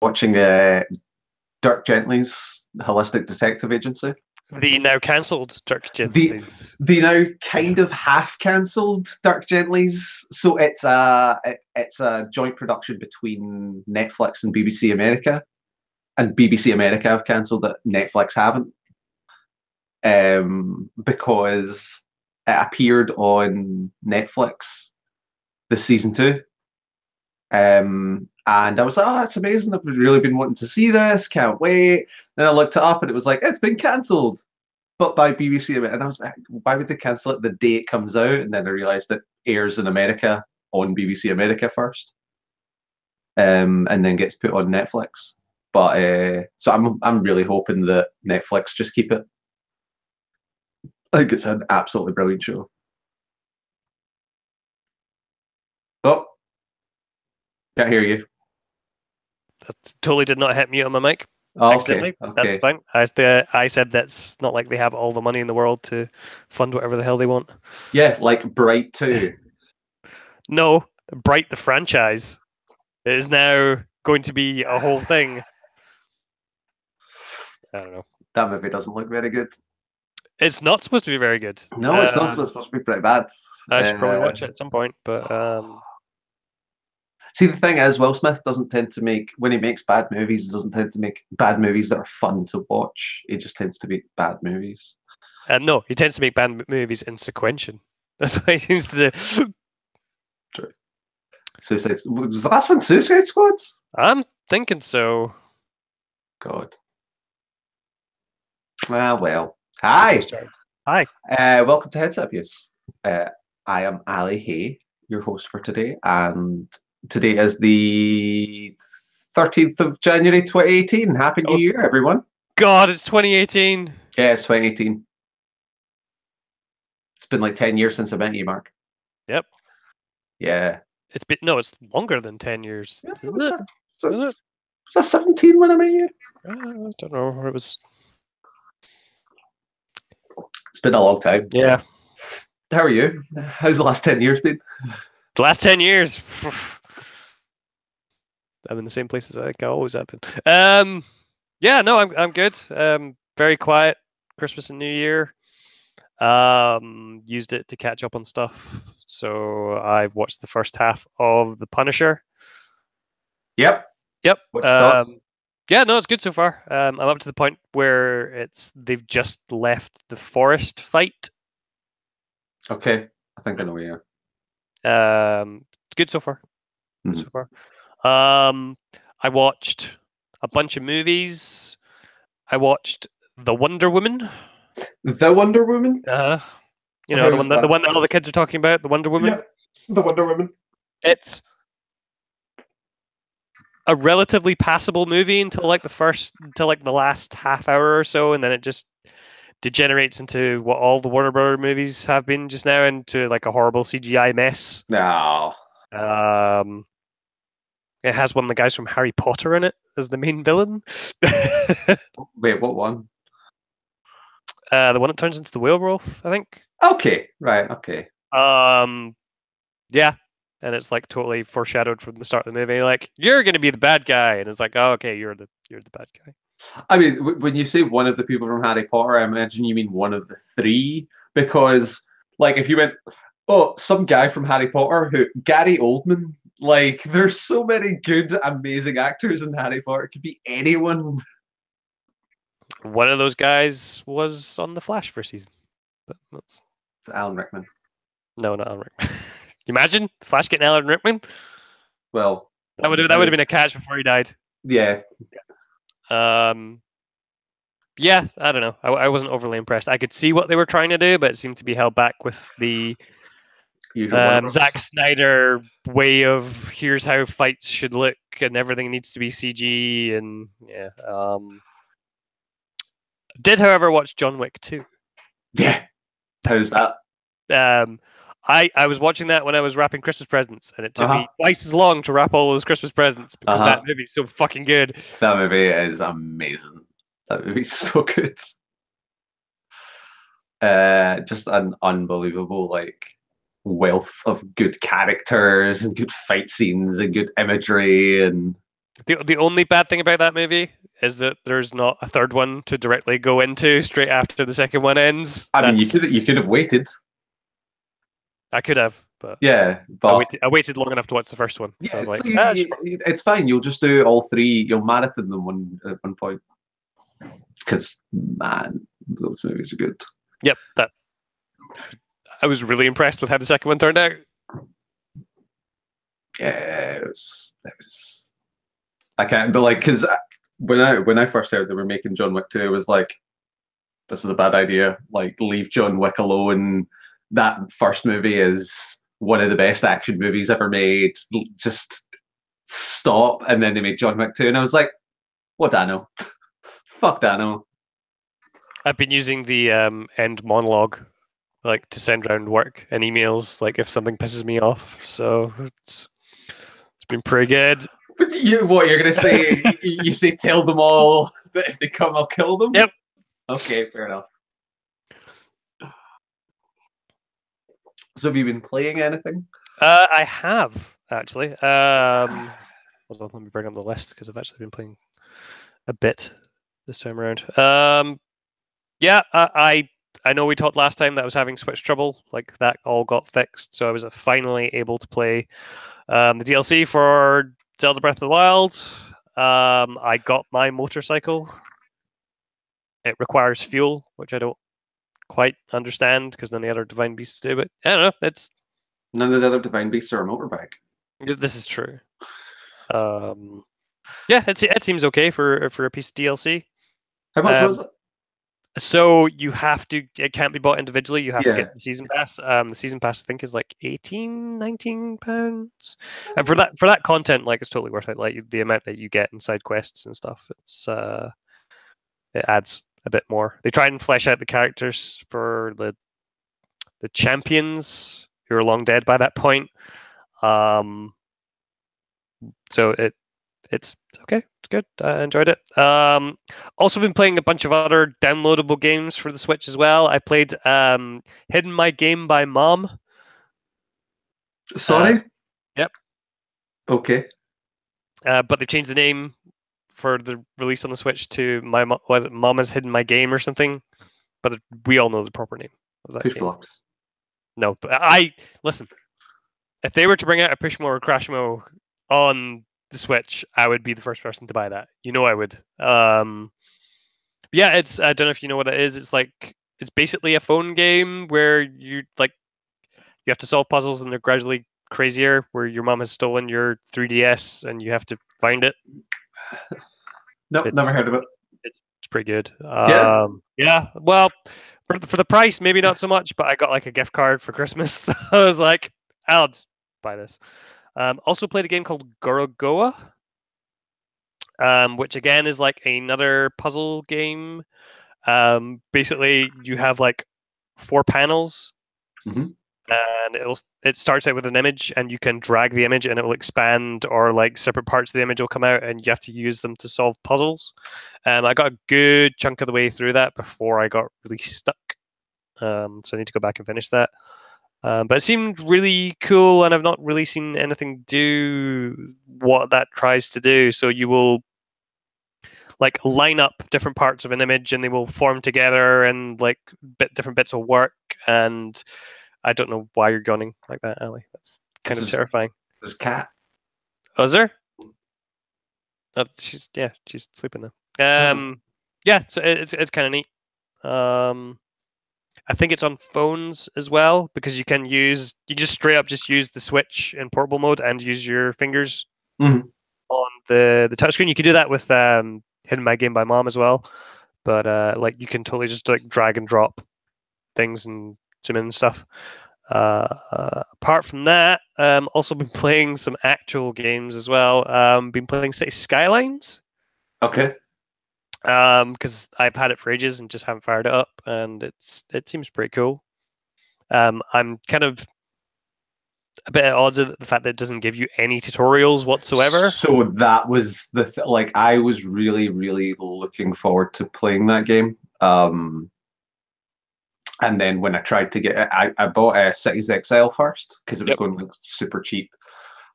watching Dirk Gently's Holistic Detective Agency. The now cancelled Dirk The Gently's. the now kind of half cancelled Dirk Gently's. So it's a joint production between Netflix and BBC America, and BBC America have cancelled it. Netflix haven't, because it appeared on Netflix this season two. And I was like, oh, that's amazing. I've really been wanting to see this. Can't wait. Then I looked it up and it was like, it's been cancelled, but by BBC. And I was like, why would they cancel it the day it comes out? And then I realised it airs in America on BBC America first, and then gets put on Netflix. But so I'm really hoping that Netflix just keep it. I think it's an absolutely brilliant show. Oh, can't hear you. That totally did not hit mute on my mic. Oh, Accidentally. okay. That's fine. I said that's not like they have all the money in the world to fund whatever the hell they want. Yeah, like Bright 2. No, Bright the franchise is now going to be a whole thing. I don't know. That movie doesn't look very good. It's not supposed to be very good. No, it's not supposed to be pretty bad. I should probably watch it at some point, but see, the thing is, Will Smith doesn't tend to make, when he makes bad movies, he doesn't tend to make bad movies that are fun to watch. He just tends to make bad movies. No, he tends to make bad movies in sequential. That's what he seems to do. True. Was the last one Suicide Squad? I'm thinking so. God. Well. Hi. Hi. Welcome to Headset Abuse. I am Ali Hay, your host for today, and today is the 13th of January 2018. Happy New Year, everyone. God, it's 2018. Yeah, it's 2018. It's been like 10 years since I met you, Mark. Yep. Yeah. It's longer than 10 years. Yeah, Isn't it? Was that 17 when I met you? I don't know. It was. It's been a long time. Yeah. How are you? How's the last 10 years been? The last 10 years. I'm in the same place as I think I always have been. Yeah, no, I'm good. Very quiet Christmas and New Year. Used it to catch up on stuff. So I've watched the first half of The Punisher. Yep. Yeah, no, it's good so far. I'm up to the point where they've just left the forest fight. Okay, I think I know where you are. It's good so far. Mm-hmm. So far. I watched a bunch of movies. I watched The Wonder Woman. The Wonder Woman? You know, the one that all the kids are talking about, The Wonder Woman? Yeah, The Wonder Woman. It's a relatively passable movie until the last half hour or so, and then it just degenerates into what all the Warner Bros. Movies have been just now, into like a horrible CGI mess. No. It has one of the guys from Harry Potter in it as the main villain. Wait, what one? The one that turns into the werewolf, I think. Okay, right, okay. Yeah, and it's like totally foreshadowed from the start of the movie. Like, you're going to be the bad guy, and it's like, oh, okay, you're the bad guy. I mean, when you say one of the people from Harry Potter, I imagine you mean one of the three, because like if you went, oh, some guy from Harry Potter, Gary Oldman. Like, there's so many good, amazing actors in Harry Potter. It could be anyone. One of those guys was on The Flash for a season. But it's Alan Rickman. No, not Alan Rickman. Imagine Flash getting Alan Rickman. Well, that would have been a catch before he died. Yeah. Yeah, I don't know. I wasn't overly impressed. I could see what they were trying to do, but it seemed to be held back with the Zack Snyder way of here's how fights should look and everything needs to be CG and yeah. Did, however, watch John Wick 2. Yeah. How's that? I was watching that when I was wrapping Christmas presents, and it took me twice as long to wrap all those Christmas presents because that movie's so fucking good. That movie is amazing. That movie's so good. Just an unbelievable wealth of good characters and good fight scenes and good imagery, and The only bad thing about that movie is that there's not a third one to directly go into straight after the second one ends. I mean, you could have waited. I could have, but yeah, but I waited long enough to watch the first one. Yeah, so I was like, it's fine. You'll just do all three. You'll marathon them at one point. Because man, those movies are good. Yep, I was really impressed with how the second one turned out. Yeah, it was. I can't, but like, because when I first heard they were making John Wick 2, it was like, this is a bad idea. Like, leave John Wick alone. That first movie is one of the best action movies ever made. Just stop. And then they made John Wick 2, and I was like, what, Dano? Fuck Dano. I've been using the end monologue, like, to send around work and emails, like, if something pisses me off. So it's been pretty good. But what you're gonna say? You say, tell them all that if they come, I'll kill them. Yep. Okay, fair enough. So have you been playing anything? I have, actually. Hold on, let me bring up the list because I've actually been playing a bit this time around. Yeah, I know we talked last time that I was having Switch trouble. Like, that all got fixed, so I was finally able to play the DLC for Zelda Breath of the Wild. I got my motorcycle. It requires fuel, which I don't quite understand because none of the other Divine Beasts do. But I don't know. It's none of the other Divine Beasts are a motorbike. This is true. Yeah, it seems okay for a piece of DLC. How much was it? So you have to. It can't be bought individually. You have to get the season pass. The season pass, I think, is like 18, 19 pounds. And for that content, like, it's totally worth it. Like, the amount that you get in side quests and stuff, it adds a bit more. They try and flesh out the characters for the champions who are long dead by that point. So it's okay. It's good. I enjoyed it. Also been playing a bunch of other downloadable games for the Switch as well. I played Hidden My Game by Mom. Sorry? Yep. Okay. But they changed the name for the release on the Switch to Mom Has Hidden My Game or something. But we all know the proper name of that Push game. blocks. No, but listen. If they were to bring out a Pushmo or Crashmo on the Switch, I would be the first person to buy that. You know I would. Yeah, it's, I don't know if you know what it is. It's basically a phone game where you have to solve puzzles and they're gradually crazier, where your mom has stolen your 3DS and you have to find it. Nope, never heard of it. It's pretty good. Yeah. Well, for the price, maybe not so much, but I got like a gift card for Christmas. So I was like, I'll just buy this. Also played a game called Gorogoa, which again is like another puzzle game. Basically, you have like 4 panels, and it starts out with an image, and you can drag the image, and it will expand, or like separate parts of the image will come out, and you have to use them to solve puzzles. And I got a good chunk of the way through that before I got really stuck. So I need to go back and finish that. But it seemed really cool, and I've not really seen anything do what that tries to do. So you will like line up different parts of an image, and they will form together, and like different bits will work. And I don't know why you're gunning like that, Ali. That's kind of terrifying. There's a cat. Oh, is there? She's sleeping now. Yeah, so it's kind of neat. I think it's on phones as well, because you just straight up use the Switch in portable mode and use your fingers on the touchscreen. You can do that with Hidden My Game by Mom as well, but like you can totally just like drag and drop things and zoom in and stuff. Apart from that, also been playing some actual games as well. Been playing City Skylines. Okay. Because I've had it for ages and just haven't fired it up, and it seems pretty cool. I'm kind of a bit at odds with the fact that it doesn't give you any tutorials whatsoever. So that was like I was really, really looking forward to playing that game. And then when I tried to get it, I bought Cities Exile first because it was going like super cheap,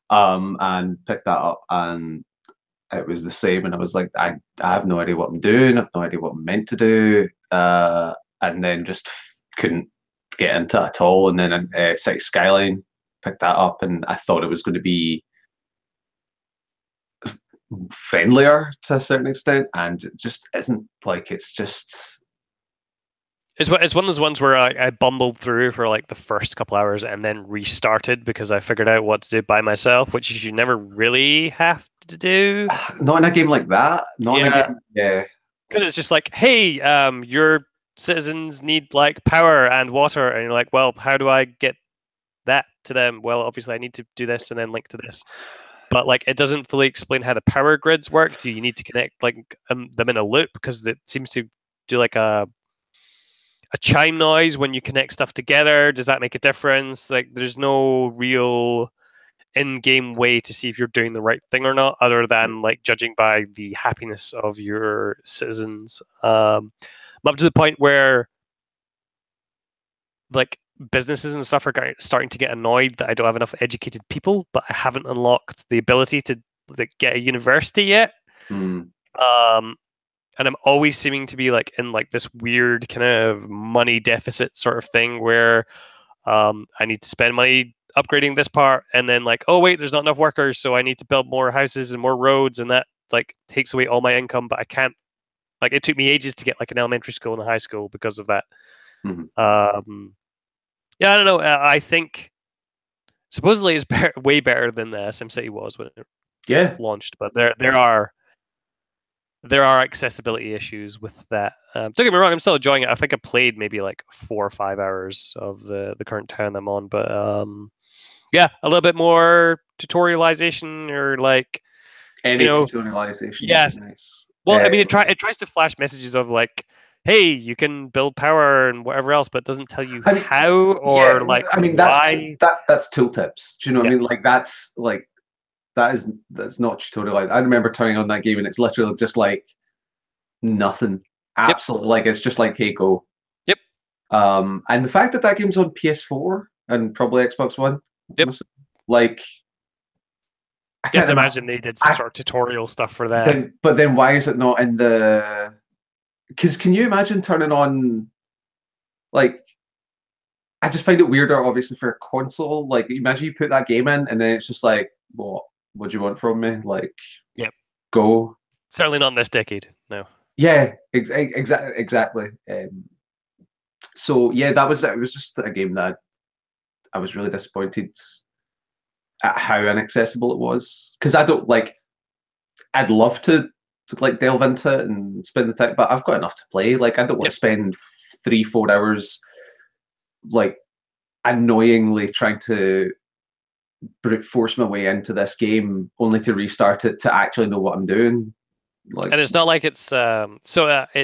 and picked that up, and it was the same, and I was like, I have no idea what I'm doing. I have no idea what I'm meant to do, and then just couldn't get into it at all. And then City Skyline picked that up, and I thought it was going to be friendlier to a certain extent, and it just isn't. Like, it's just. It's one of those ones where I bumbled through for like the first couple hours and then restarted because I figured out what to do by myself, which you never really have to do. Not in a game like that. Not in a game. Yeah. Because it's just like, hey, your citizens need like power and water, and you're like, well, how do I get that to them? Well, obviously I need to do this and then link to this. But like, it doesn't fully explain how the power grids work. Do you need to connect like them in a loop because it seems to do like a chime noise when you connect stuff together? Does that make a difference? Like, there's no real in-game way to see if you're doing the right thing or not, other than like judging by the happiness of your citizens. I'm up to the point where like businesses and stuff are starting to get annoyed that I don't have enough educated people, but I haven't unlocked the ability to like get a university yet. And I'm always seeming to be like in like this weird kind of money deficit sort of thing where I need to spend money upgrading this part, and then like, oh wait, there's not enough workers, so I need to build more houses and more roads, and that like takes away all my income. But I can't. Like, it took me ages to get like an elementary school and a high school because of that. Yeah, I don't know. I think supposedly it's way better than SimCity was when it launched, but there are accessibility issues with that. Don't get me wrong, I'm still enjoying it. I think I played maybe like 4 or 5 hours of the current town I'm on, but yeah, a little bit more tutorialization or like tutorialization. Yeah, nice. Well, I mean, it tries to flash messages of like, hey, you can build power and whatever else, but it doesn't tell you how or like why. That's tooltips. Do you know what I mean? Like, that's not tutorialized. I remember turning on that game and it's literally just like nothing. Absolutely, like it's just like, hey, go. Yep. And the fact that game's on PS4 and probably Xbox One. Yep. Like, I can't imagine they did some sort of tutorial stuff for that. But then why is it not in the? Because can you imagine turning on, like, I just find it weirder, obviously, for a console. Like, imagine you put that game in and then it's just like, what do you want from me? Like, go. Certainly not in this decade, no. Yeah, exactly. So yeah, it was just a game that I was really disappointed at how inaccessible it was. Because I don't like, I'd love to like delve into it and spend the time, but I've got enough to play. Like, I don't want to spend 3-4 hours like annoyingly trying to brute force my way into this game only to restart it to actually know what I'm doing. Like, and it's not like it's it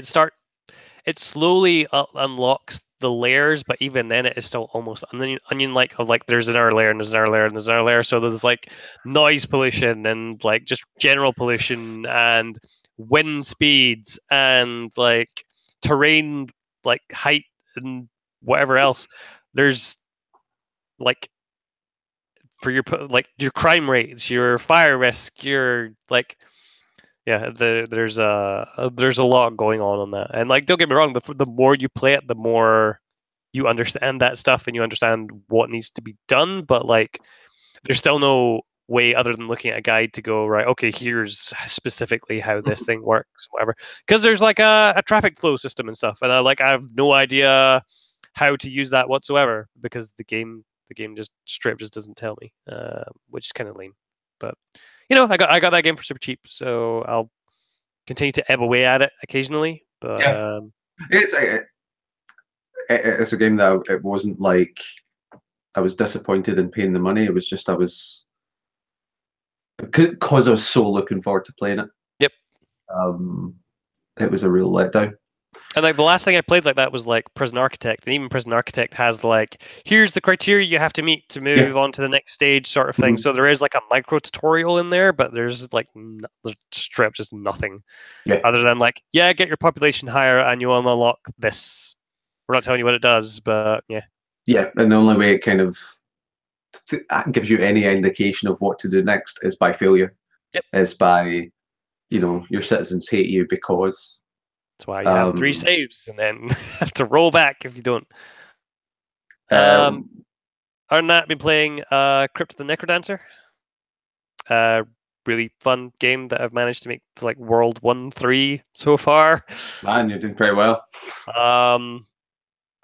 slowly unlocks the layers, but even then it is still almost onion like of like there's another layer and there's another layer and there's another layer. So there's like noise pollution and like just general pollution and wind speeds and like terrain like height and whatever else. There's like for your crime rates, your fire risk, your like there's a lot going on that. And like, don't get me wrong, the more you play it, the more you understand that stuff and you understand what needs to be done. But like, there's still no way other than looking at a guide to go, right, okay, here's specifically how this thing works, whatever. Because there's like a traffic flow system and stuff, and I have no idea how to use that whatsoever because the game just straight just doesn't tell me, which is kind of lame. But I got that game for super cheap, so I'll continue to ebb away at it occasionally. But it's a game that it wasn't like I was disappointed in paying the money. It was just because I was so looking forward to playing it. Yep. It was a real letdown. And like the last thing I played like that was like Prison Architect, and even Prison Architect has like, here's the criteria you have to meet to move on to the next stage, sort of thing. So there is like a micro tutorial in there, but there's like strip just nothing other than like, get your population higher and you will unlock this. We're not telling you what it does, but yeah. Yeah, and the only way it kind of gives you any indication of what to do next is by failure. Yep. Is by your citizens hate you because. That's why you have 3 saves and then have to roll back if you don't. Other than that, I've been playing Crypt of the Necrodancer. Really fun game that I've managed to make to like World 1-3 so far. Man, you're doing pretty well.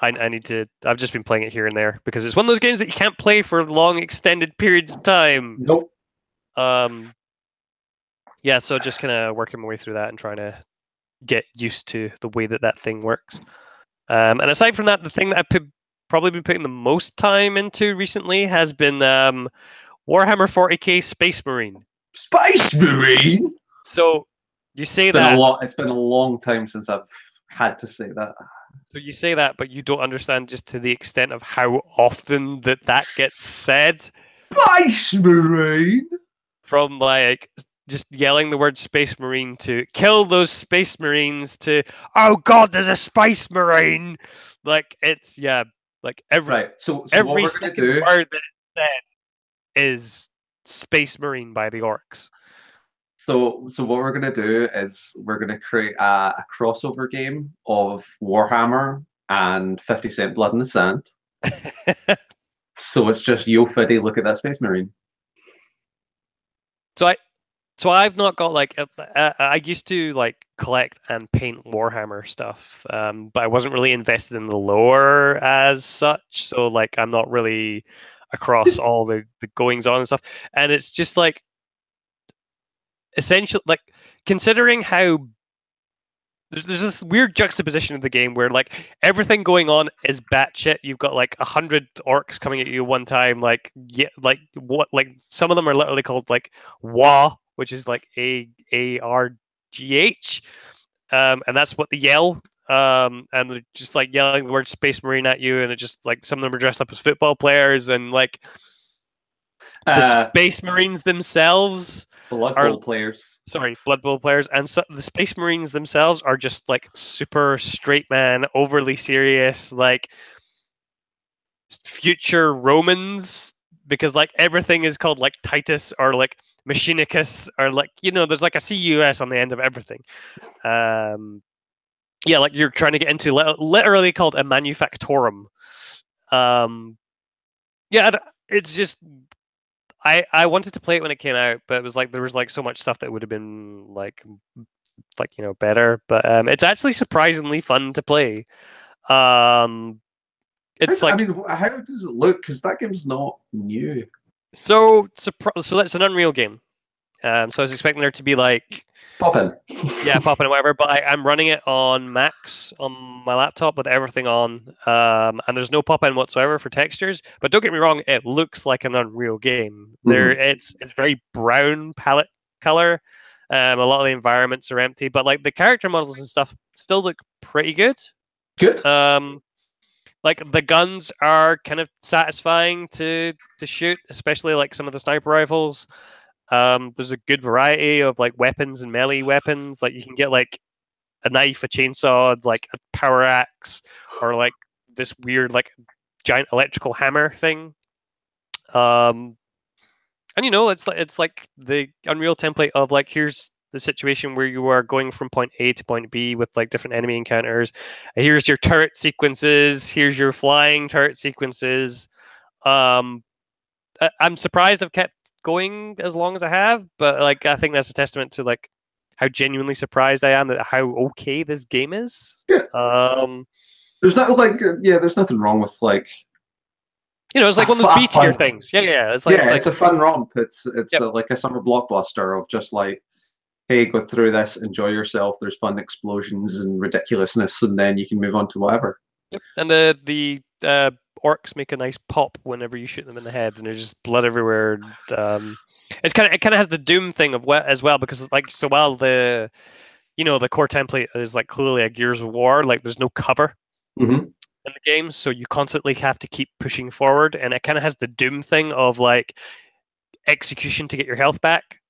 I need to. I've just been playing it here and there because it's one of those games that you can't play for long, extended periods of time. Nope. Yeah, so just kind of working my way through that and trying to get used to the way that thing works. And aside from that, the thing that I've probably been putting the most time into recently has been Warhammer 40k Space Marine. Space Marine. So you say it's that it's been a long time since I've had to say that. So you say that, but you don't understand just to the extent of how often that gets said. Space Marine. From like just yelling the word Space Marine to kill those Space Marines to oh god, there's a Space Marine. Like it's like every right. So every what we're gonna second do word that it's said is Space Marine by the orcs. So what we're gonna do is we're gonna create a crossover game of Warhammer and 50 Cent Blood in the Sand. So it's just Yo Fiddy, look at that Space Marine. So I've not got like I used to like collect and paint Warhammer stuff, but I wasn't really invested in the lore as such. So like I'm not really across all the goings on and stuff. And it's just like essentially like considering how there's this weird juxtaposition of the game where like everything going on is batshit. You've got like 100 orcs coming at you one time. Like some of them are literally called like Wa, which is like AARGH, and that's what they yell. And they're just like yelling the word Space Marine at you, and it just like some of them are dressed up as football players, and like the Space Marines themselves Blood Bowl players. Sorry, Blood Bowl players, and so the Space Marines themselves are just like super straight man, overly serious, like future Romans, because like everything is called like Titus or like Machinicus or like there's like a CUS on the end of everything. Yeah, like you're trying to get into literally called a manufactorum. Yeah, it's just I wanted to play it when it came out, but it was like there was like so much stuff that would have been like better. But it's actually surprisingly fun to play. It's how does it look? Because that game's not new. So that's an Unreal game. So I was expecting there to be like popping, popping and whatever. But I'm running it on Max on my laptop with everything on, and there's no pop-in whatsoever for textures. But don't get me wrong, it looks like an Unreal game. It's very brown palette color. A lot of the environments are empty, but like the character models and stuff still look pretty good. Good. Like the guns are kind of satisfying to shoot, especially like some of the sniper rifles. There's a good variety of like weapons and melee weapons. Like you can get like a knife, a chainsaw, like a power axe, or like this weird like giant electrical hammer thing. And it's like the Unreal template of like here's the situation where you are going from point A to point B with like different enemy encounters. Here's your turret sequences. Here's your flying turret sequences. I'm surprised I've kept going as long as I have, but like I think that's a testament to like how genuinely surprised I am at how okay this game is. Yeah. There's not like there's nothing wrong with like it's like one of those B tier things. Yeah. It's a fun romp. It's like a summer blockbuster of just like, hey, go through this, enjoy yourself. There's fun explosions and ridiculousness, and then you can move on to whatever. Yep. And the orcs make a nice pop whenever you shoot them in the head, and there's just blood everywhere. It kind of has the Doom thing of as well, because like so while the the core template is like clearly a Gears of War, like there's no cover in the game, so you constantly have to keep pushing forward, and it kind of has the Doom thing of like execution to get your health back.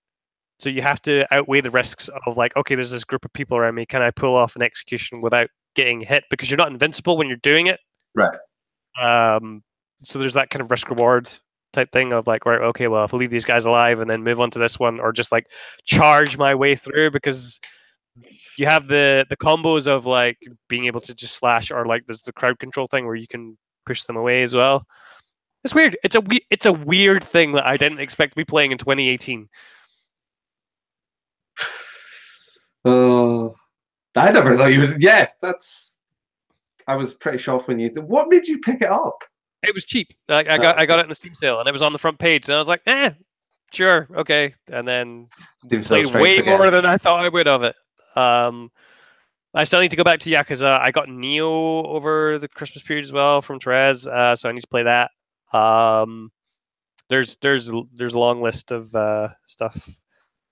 So you have to outweigh the risks of like, okay, there's this group of people around me. Can I pull off an execution without getting hit? Because you're not invincible when you're doing it. Right. So there's that kind of risk reward type thing of like, right, okay, well, if I leave these guys alive and then move on to this one, or just like charge my way through, because you have the combos of like being able to just slash, or like there's the crowd control thing where you can push them away as well. It's weird. It's a weird thing that I didn't expect to be playing in 2018. Oh, I never thought you would. Yeah, I was pretty shocked when you. What made you pick it up? It was cheap. I got it in the Steam sale, and it was on the front page, and I was like, sure, okay. And then Steam sale played way strikes again. more than I thought I would of it. I still need to go back to Yakuza. I got Neo over the Christmas period as well from Therese, so I need to play that. There's a long list of stuff,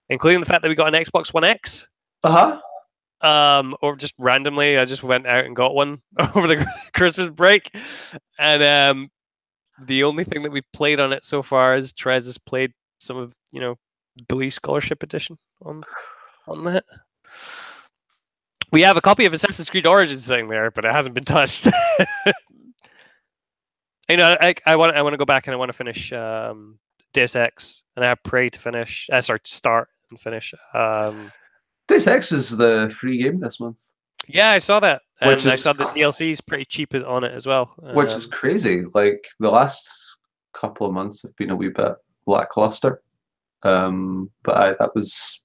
including the fact that we got an Xbox One X. Or just randomly, I just went out and got one over the Christmas break, and the only thing that we've played on it so far is Therese has played some of Billy Scholarship Edition on that. We have a copy of Assassin's Creed Origins sitting there, but it hasn't been touched. I want to go back and I want to finish Deus Ex, and I have Prey to finish. Start and finish. Deus Ex is the free game this month. Yeah, I saw that, and I saw the DLC is pretty cheap on it as well. Which is crazy. Like the last couple of months have been a wee bit lackluster. But that was.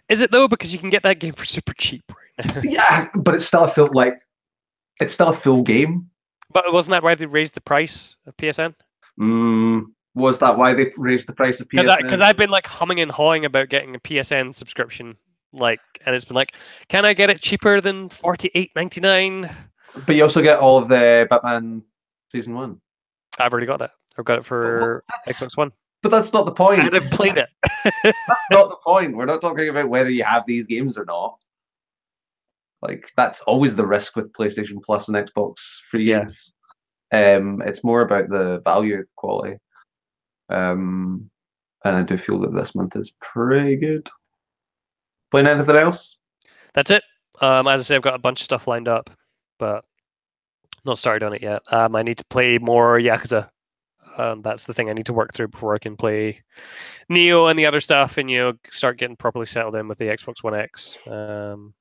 Is it though? Because you can get that game for super cheap right now. Yeah, but it still felt like it's still a full game. But wasn't that why they raised the price of PSN? Was that why they raised the price of PSN? Because I've been like humming and hawing about getting a PSN subscription, and it's been like, can I get it cheaper than $48.99? But you also get all of the Batman Season 1. I've already got that. I've got it for Xbox One. But that's not the point. And I've played it. That's not the point. We're not talking about whether you have these games or not. Like, that's always the risk with PlayStation Plus and Xbox free games. It's more about the value quality. And I do feel that this month is pretty good. Playing anything else? That's it. As I say, I've got a bunch of stuff lined up, but not started on it yet. I need to play more Yakuza. That's the thing I need to work through before I can play Neo and the other stuff, and start getting properly settled in with the Xbox One X. Because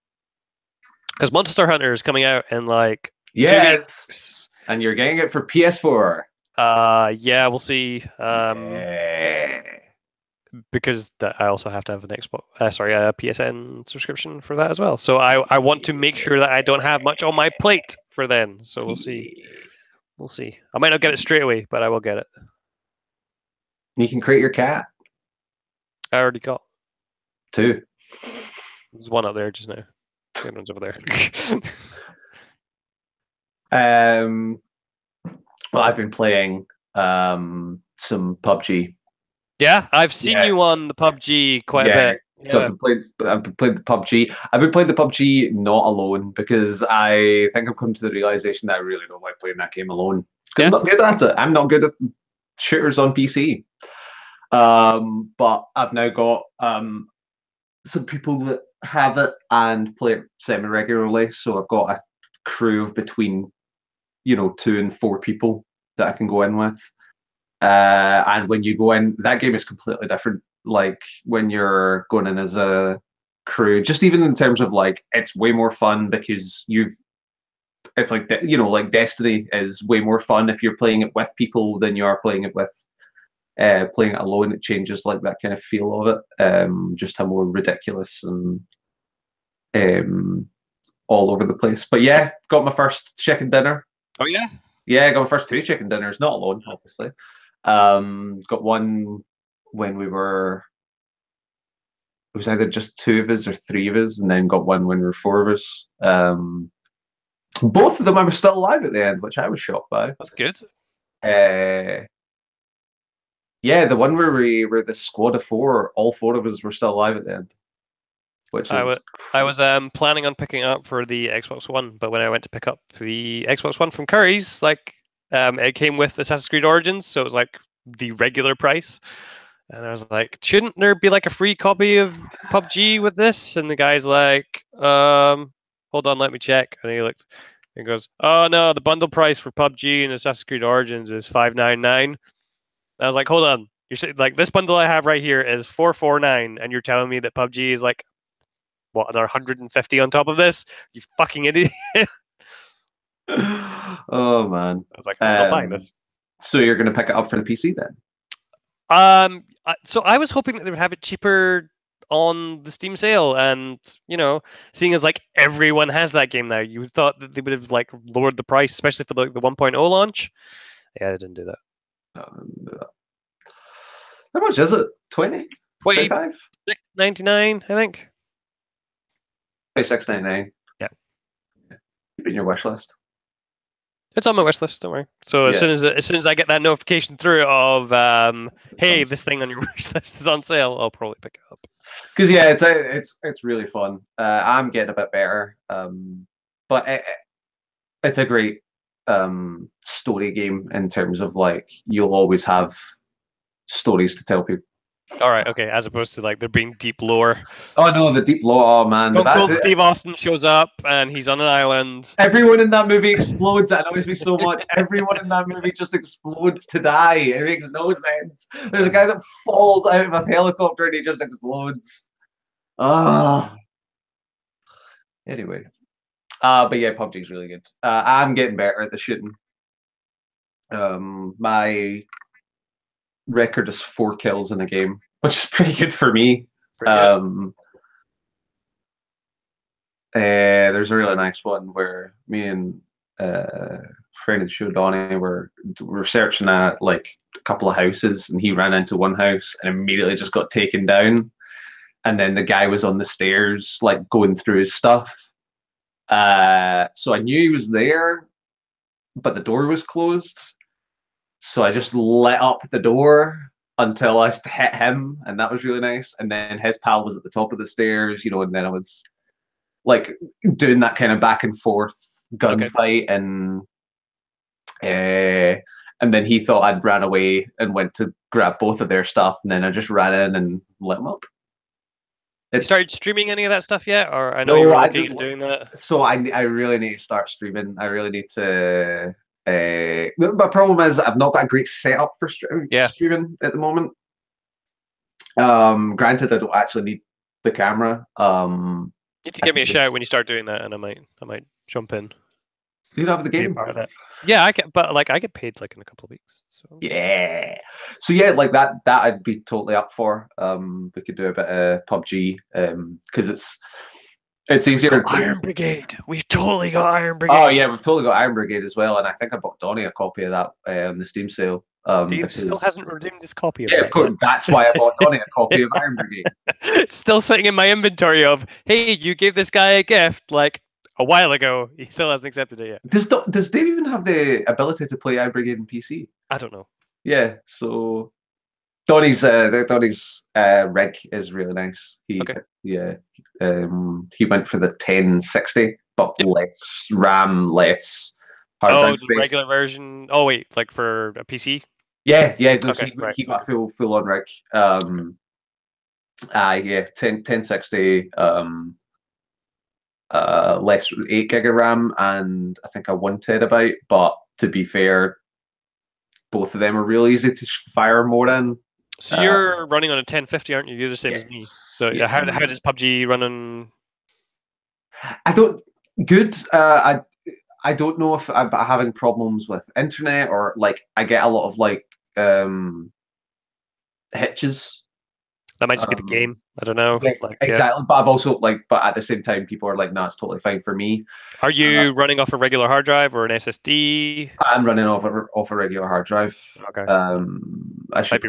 Monster Hunter is coming out in like 2 days. And you're getting it for PS4. Yeah, we'll see. Because I also have to have an a PSN subscription for that as well. So I want to make sure that I don't have much on my plate for then. So we'll see. We'll see. I might not get it straight away, but I will get it. You can create your cat. I already got 2. There's one up there just now. The other one's over there. Well, I've been playing some PUBG. Yeah, I've seen you on the PUBG quite a bit. Yeah. So I've been playing the PUBG. I've been playing the PUBG not alone because I think I've come to the realization that I really don't like playing that game alone. I'm not good at it. I'm not good at shooters on PC. But I've now got some people that have it and play it semi-regularly. So I've got a crew of between 2 and 4 people that I can go in with. And when you go in, that game is completely different. Like when you're going in as a crew, just even in terms of like, it's way more fun because it's like, like Destiny is way more fun if you're playing it with people than you are playing it with playing it alone. It changes like that kind of feel of it. Just how more ridiculous and all over the place. But yeah, got my first chicken dinner. Oh yeah? Yeah, I got my first 2 chicken dinners, not alone, obviously. Got one when it was either just 2 of us or 3 of us, and then got one when we were 4 of us. Both of them I was still alive at the end, which I was shocked by. That's good. Yeah, the one where we were the squad of 4, all 4 of us were still alive at the end. Which I was planning on picking it up for the Xbox One, but when I went to pick up the Xbox One from Curry's, it came with Assassin's Creed Origins, so it was like the regular price. And I was like, shouldn't there be like a free copy of PUBG with this? And the guy's like, hold on, let me check. And he looked and goes, oh no, the bundle price for PUBG and Assassin's Creed Origins is $5.99. I was like, hold on. You're like, this bundle I have right here is 449, and you're telling me that PUBG is like, what, another 150 on top of this? You fucking idiot. Oh man. I was like, no, I'm not buying this. So you're going to pick it up for the PC then? So I was hoping that they would have it cheaper on the Steam sale, and seeing as like everyone has that game now, you thought that they would have like lowered the price, especially for the 1.0 launch. Yeah, they didn't do that. How much is it? 20? 25? $6.99, I think. $6.99. Yeah. Keep it in your wish list. It's on my wish list. Don't worry. So as soon as I get that notification through of hey, this thing on your wish list is on sale, I'll probably pick it up. Because it's really fun. I'm getting a bit better, but it's a great story game in terms of like you'll always have stories to tell people. All right, okay. As opposed to like there being deep lore. Oh no, the deep lore, oh man. Stone Cold Steve Austin shows up and he's on an island. Everyone in that movie explodes. That annoys me so much. Everyone in that movie just explodes to die. It makes no sense. There's a guy that falls out of a helicopter and he just explodes. Anyway. But yeah, PUBG's really good. I'm getting better at the shooting. My record is 4 kills in a game, which is pretty good for me. There's a really nice one where me and friend of the show Donnie were searching at like a couple of houses, and he ran into one house and immediately just got taken down. And then the guy was on the stairs, like going through his stuff. So I knew he was there, but the door was closed. So I just lit up the door until I hit him, and that was really nice. And then his pal was at the top of the stairs, and then I was like doing that kind of back and forth gunfight, and then he thought I'd ran away and went to grab both of their stuff, and then I just ran in and lit him up. You started streaming any of that stuff yet? Or I know you were looking at doing that. So I really need to start streaming. I really need to. My problem is I've not got a great setup for streaming at the moment. Granted, I don't actually need the camera. You need to give me a shout when you start doing that, and I might jump in. Do you have the game? Part of that. Yeah, I can, but like I get paid like in a couple of weeks. So yeah, like that I'd be totally up for. We could do a bit of PUBG because it's easier. Iron Brigade. We've totally got Iron Brigade. Oh yeah, we've totally got Iron Brigade as well, and I think I bought Donnie a copy of that on the Steam sale. Steve still hasn't redeemed his copy of it. Yeah, of course. That's why I bought Donnie a copy of Iron Brigade. It's still sitting in my inventory of, hey, you gave this guy a gift like a while ago. He still hasn't accepted it yet. Does Dave even have the ability to play Iron Brigade in PC? I don't know. Yeah, so Donnie's rig is really nice. He went for the 1060, but less RAM, less hard drive space. Regular version. Oh wait, like for a PC? Yeah. He got a full on rig. 1060. Less 8 gig of RAM and I think a 1 terabyte. But to be fair, both of them are real easy to fire more in. So you're running on a 1050, aren't you? You're the same as me. So yeah, how does PUBG run on? I don't. Good. I don't know if I'm having problems with internet or like I get a lot of like hitches. That might just be the game. I don't know. Exactly. But I've also but at the same time, people are like, no, it's totally fine for me. Are you running off a regular hard drive or an SSD? I'm running off a regular hard drive. Okay. Might be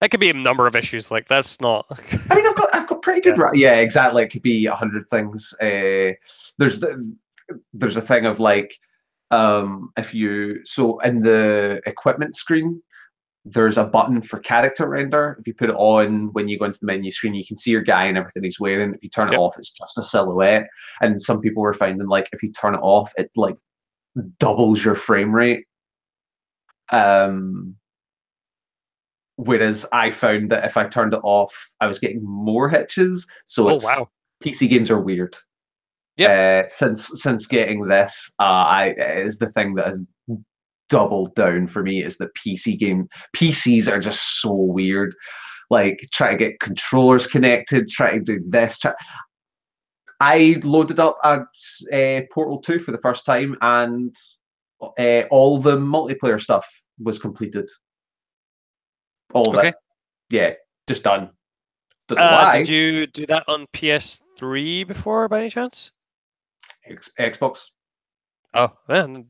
that could be a number of issues. Like that's not. I mean, I've got pretty good. Yeah, exactly. It could be 100 things. There's a thing of like, if you in the equipment screen. There's a button for character render. If you put it on when you go into the menu screen, you can see your guy and everything he's wearing. If you turn it off, it's just a silhouette. And some people were finding like if you turn it off, it like doubles your frame rate. Whereas I found that if I turned it off, I was getting more hitches. So PC games are weird. Yeah. Since getting this, it is the thing that has doubled down for me is the PC game. PCs are just so weird. Like, try to get controllers connected, try to do this. I loaded up a Portal 2 for the first time, and all the multiplayer stuff was completed. All of it. Yeah, just done. Don't know why. Did you do that on PS3 before, by any chance? Xbox. Oh, man,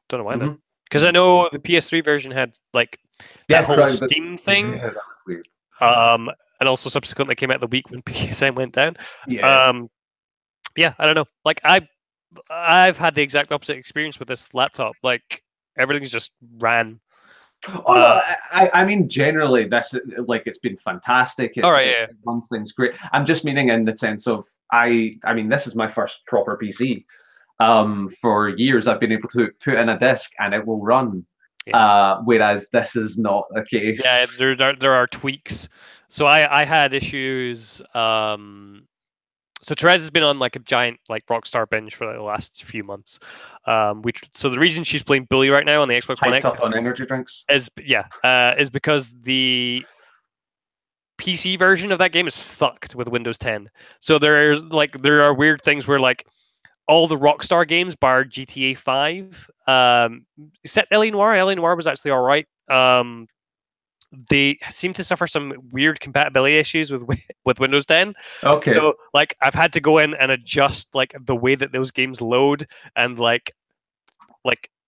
don't know why then. Because I know the PS3 version had like that whole Steam thing. Yeah, that was weird. And also subsequently came out the week when PSN went down. Yeah. Yeah, I don't know. Like I've had the exact opposite experience with this laptop. Like everything's just ran. Oh no, I mean generally this, like, it's been fantastic. It runs things great. I'm just meaning in the sense of I mean this is my first proper PC. For years I've been able to put in a disc and it will run. Yeah. Whereas this is not the case. Yeah, there are tweaks. So I had issues. So Therese has been on like a giant like Rockstar binge for the last few months. So the reason she's playing Bully right now on the Xbox One X on energy drinks is because the PC version of that game is fucked with Windows 10. So there are weird things where like all the Rockstar games, bar GTA 5, except L.A. Noire. L.A. Noire was actually all right. They seem to suffer some weird compatibility issues with Windows 10. Okay. So like I've had to go in and adjust like the way that those games load and like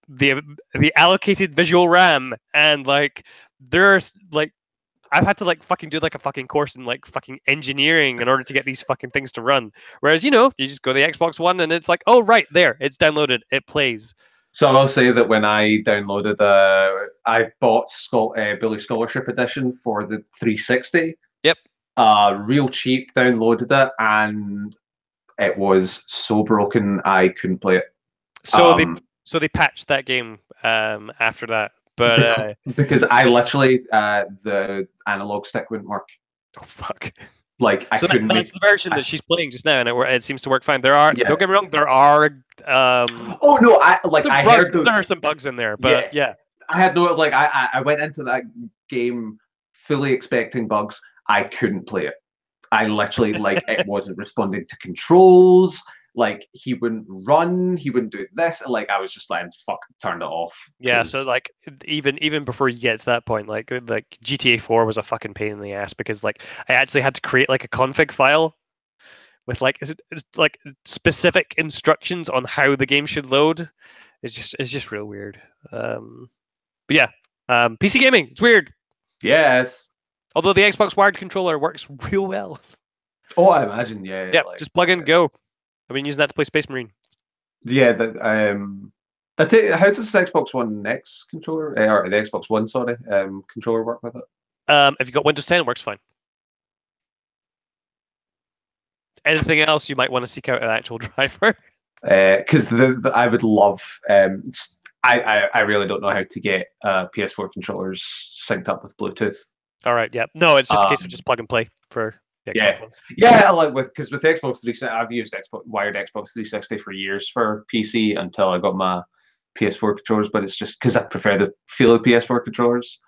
the allocated visual RAM, and like there's like I've had to like fucking do like a fucking course in like fucking engineering in order to get these fucking things to run. Whereas, you just go to the Xbox One and it's like, oh right, there, it's downloaded, it plays. So I will say that when I downloaded, I bought Bully Scholarship Edition for the 360. Yep. Real cheap, downloaded it, and it was so broken I couldn't play it. So they patched that game after that, but because I literally the analog stick wouldn't work. Oh fuck. Like I couldn't. That's the version that she's playing just now, and it seems to work fine. There are don't get me wrong, there are. Oh no! I heard there are some bugs in there, but yeah. I had no like I went into that game fully expecting bugs. I couldn't play it. I literally like it wasn't responding to controls. Like he wouldn't run, he wouldn't do this. Like I was just like, fuck, turned it off. Yeah, so like even before you get to that point, like GTA 4 was a fucking pain in the ass because like I actually had to create like a config file with like specific instructions on how the game should load. It's just real weird. But yeah, PC gaming, it's weird. Yes. Although the Xbox wired controller works real well. Oh, I imagine, yeah. Yeah, just plug in, go. I've been using that to play Space Marine. Yeah, how does the Xbox One X controller, or the Xbox One, sorry, controller work with it? If you've got Windows 10, it works fine. Anything else you might want to seek out an actual driver? Because I would love. I really don't know how to get PS4 controllers synced up with Bluetooth. All right, yeah. No, it's just a case of just plug and play for. Yeah, like because with Xbox 360, I've used wired Xbox 360 for years for PC until I got my PS4 controllers. But it's just because I prefer the feel of PS4 controllers.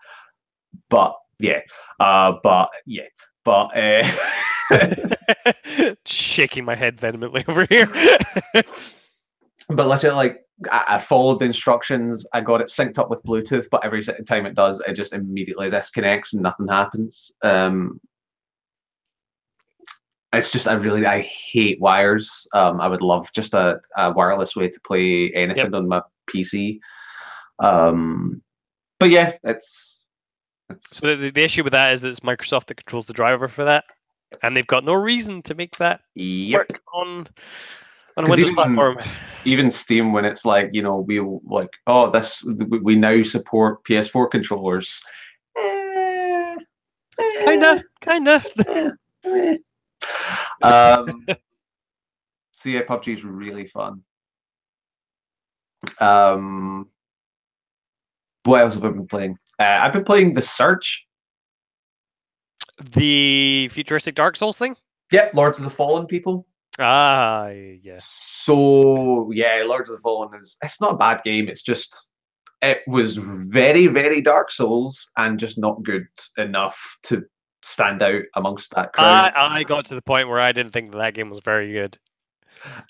But shaking my head vehemently over here. But literally, like I followed the instructions, I got it synced up with Bluetooth, but every time it does, it just immediately disconnects and nothing happens. It's just I hate wires. I would love just a wireless way to play anything on my PC. But yeah, it's so the issue with that is that it's Microsoft that controls the driver for that, and they've got no reason to make that work on a Windows platform. Even Steam, when it's like, we like, we now support PS4 controllers. Kinda. So yeah, PUBG is really fun. What else have I been playing? I've been playing The Search. The futuristic Dark Souls thing? Yep, Lords of the Fallen people. Yes. So yeah, Lords of the Fallen it's not a bad game. It's just it was very, very Dark Souls and just not good enough to stand out amongst that crowd. I got to the point where I didn't think that game was very good.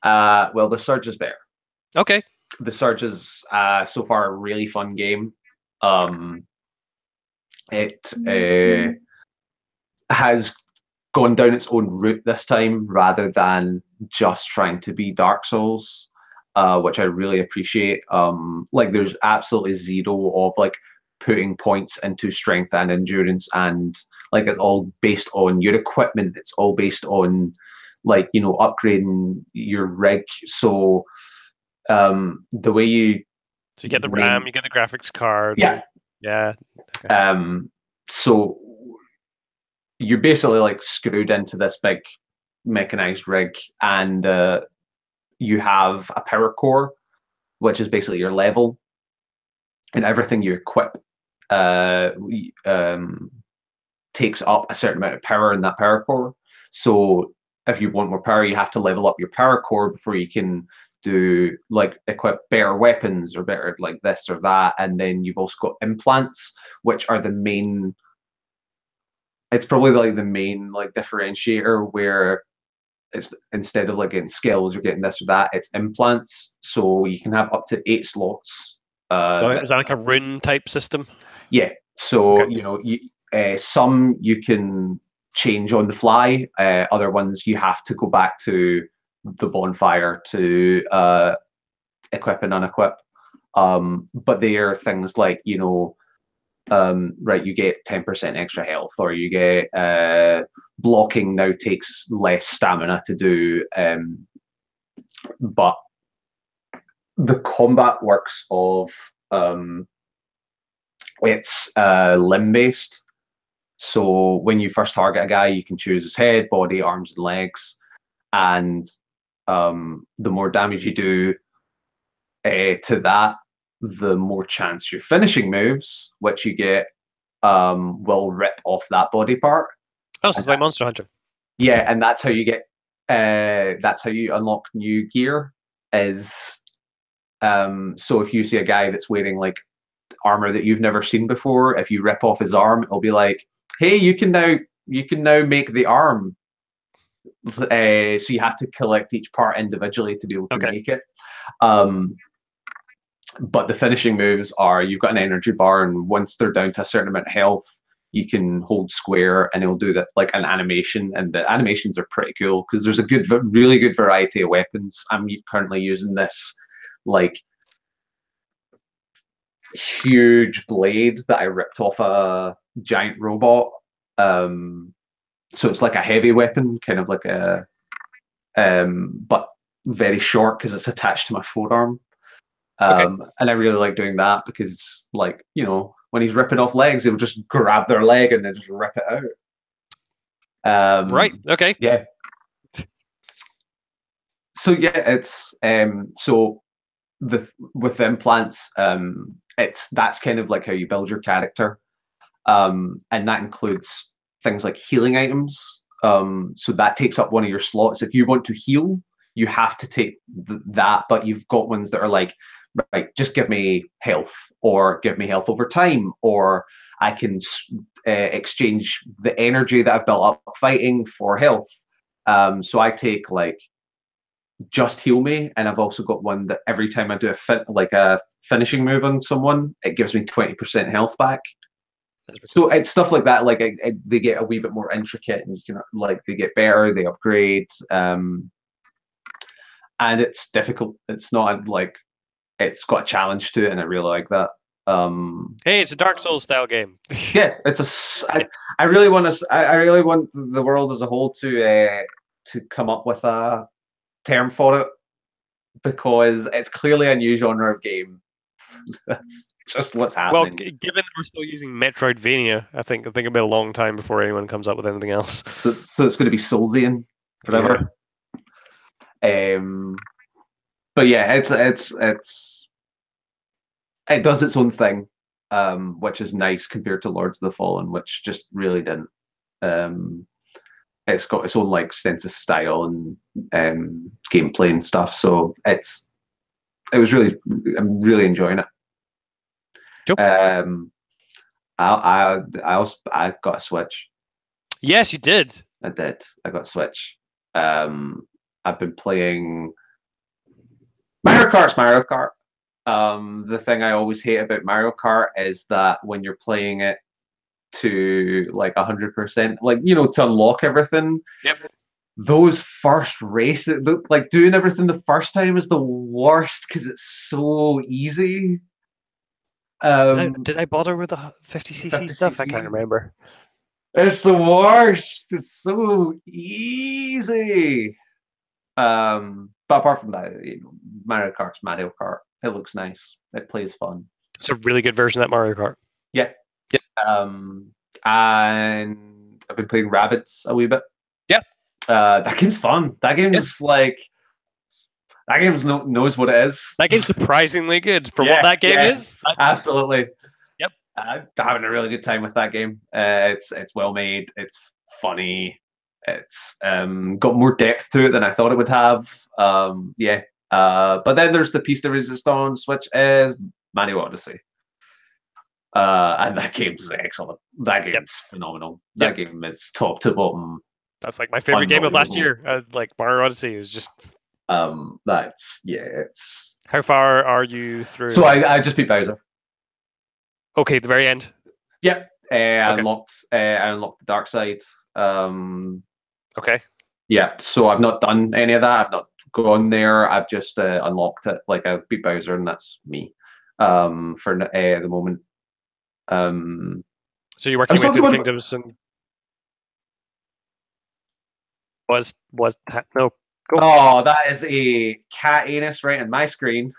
Well, the Surge is better. Okay. The Surge is so far a really fun game. It has gone down its own route this time rather than just trying to be Dark Souls, which I really appreciate. Like there's absolutely zero of like putting points into strength and endurance, and like it's all based on your equipment. It's all based on like, you know, upgrading your rig. So the way you get the RAM, you get the graphics card. Yeah. Okay. So you're basically like screwed into this big mechanized rig, and you have a power core, which is basically your level, and everything you equip takes up a certain amount of power in that power core. So if you want more power, you have to level up your power core before you can do like equip better weapons or better like this or that. And then you've also got implants, which are the main. It's probably like the main like differentiator where it's instead of like getting skills, you're getting this or that. It's implants, so you can have up to 8 slots. Is that like a rune type system? Yeah. So okay. You know, some you can change on the fly. Other ones you have to go back to the bonfire to equip and unequip. But they are things like, you know, right, you get 10% extra health, or you get blocking now takes less stamina to do. But the combat works of it's limb based. So when you first target a guy, you can choose his head, body, arms, and legs, and the more damage you do to that, the more chance your finishing moves, which you get, will rip off that body part. Oh, so it's like Monster Hunter. Yeah, and that's how you get. That's how you unlock new gear. Is so if you see a guy that's wearing like armor that you've never seen before, if you rip off his arm, it'll be like, hey, you can now make the arm. So you have to collect each part individually to be able to make it. But the finishing moves are, you've got an energy bar, and once they're down to a certain amount of health, you can hold square and it'll do that like an animation, and the animations are pretty cool because there's a really good variety of weapons. I'm currently using this like huge blade that I ripped off a giant robot. So it's like a heavy weapon, kind of like a but very short because it's attached to my forearm. And I really like doing that because, like, you know, when he's ripping off legs, he'll just grab their leg and then just rip it out. Right. Okay. Yeah. So yeah, it's so with the implants, that's kind of like how you build your character, and that includes things like healing items. So that takes up one of your slots. If you want to heal, you have to take that, but you've got ones that are like, right, just give me health, or give me health over time, or I can exchange the energy that I've built up fighting for health. So I take like just heal me, and I've also got one that every time I do a finishing move on someone, it gives me 20% health back. So it's stuff like that. Like they get a wee bit more intricate, and you can like they get better, they upgrade, and it's difficult. It's not like it's got a challenge to it, and I really like that. Hey, it's a Dark Souls style game. Yeah, it's I really want the world as a whole to come up with a term for it, because it's clearly a new genre of game. That's just what's happening. Well, given that we're still using Metroidvania, I think it'll be a long time before anyone comes up with anything else. So it's going to be Soulsian forever. Yeah. But yeah, it does its own thing, which is nice compared to Lords of the Fallen, which just really didn't. It's got its own like sense of style and gameplay and stuff. So I'm really enjoying it. Sure. I got a Switch. Yes, you did. I did. I got a Switch. I've been playing Mario Kart's Mario Kart. The thing I always hate about Mario Kart is that when you're playing it to like 100%, like, you know, to unlock everything. Yep. Those first races, like doing everything the first time is the worst because it's so easy. Did I bother with the 50cc stuff? 50cc? I can't remember. It's the worst. It's so easy. But apart from that, you know, Mario Kart's Mario Kart. It looks nice. It plays fun. It's a really good version of that Mario Kart. Yeah. Yep. And I've been playing Rabbids a wee bit. Yep. That game's fun. That game's like, that game knows what it is. That game's surprisingly good for what that game is. Absolutely. Yep. I'm having a really good time with that game. It's well made. It's funny. It's got more depth to it than I thought it would have. But then there's the piece de resistance, which is Mario Odyssey. And that game's excellent. That game's phenomenal. That game is top to bottom. That's like my favorite game of last year. Like Mario Odyssey is just. It's. How far are you through? So I just beat Bowser. Okay, the very end. Yep. I unlocked the dark side. Okay. Yeah. So I've not done any of that. I've not gone there. I've just unlocked it. Like I beat Bowser, and that's me. For the moment. So you're working with the kingdoms and was no. Go. Oh, that is a cat anus right on my screen.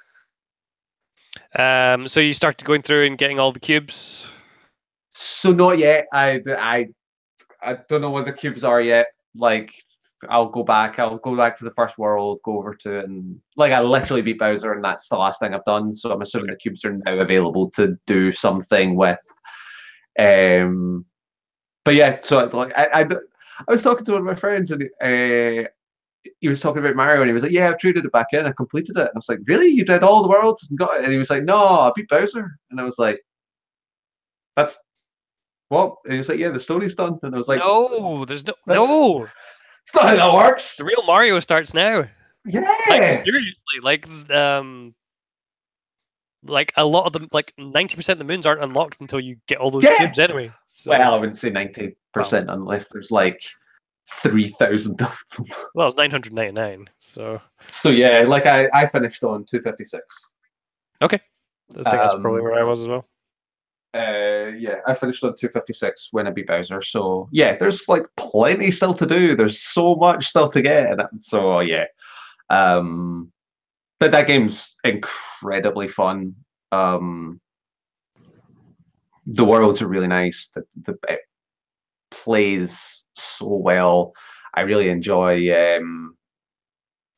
So you started going through and getting all the cubes. So not yet. I don't know what the cubes are yet. Like I'll go back to the first world, go over to it, and like I literally beat Bowser, and that's the last thing I've done. So I'm assuming the cubes are now available to do something with. But yeah, so like I was talking to one of my friends, and he was talking about Mario, and he was like, "Yeah, I've traded it back in. I completed it." And I was like, "Really? You did all the worlds and got it?" And he was like, "No, I beat Bowser." And I was like, "That's what?" And he was like, "Yeah, the story's done." And I was like, "No, there's no. It's not how that works. The real Mario starts now." Yeah. Like, seriously, like a lot of them, like 90% of the moons aren't unlocked until you get all those cubes anyway. So, well, I wouldn't say 90% unless there's like 3,000 of them. Well, it's 999. So yeah, like I finished on 256. Okay, I think that's probably where I was as well. Yeah, I finished on 256 when I beat Bowser. So yeah, there's like plenty still to do. There's so much still to get. So yeah, but that game's incredibly fun. The worlds are really nice. It plays so well. I really enjoy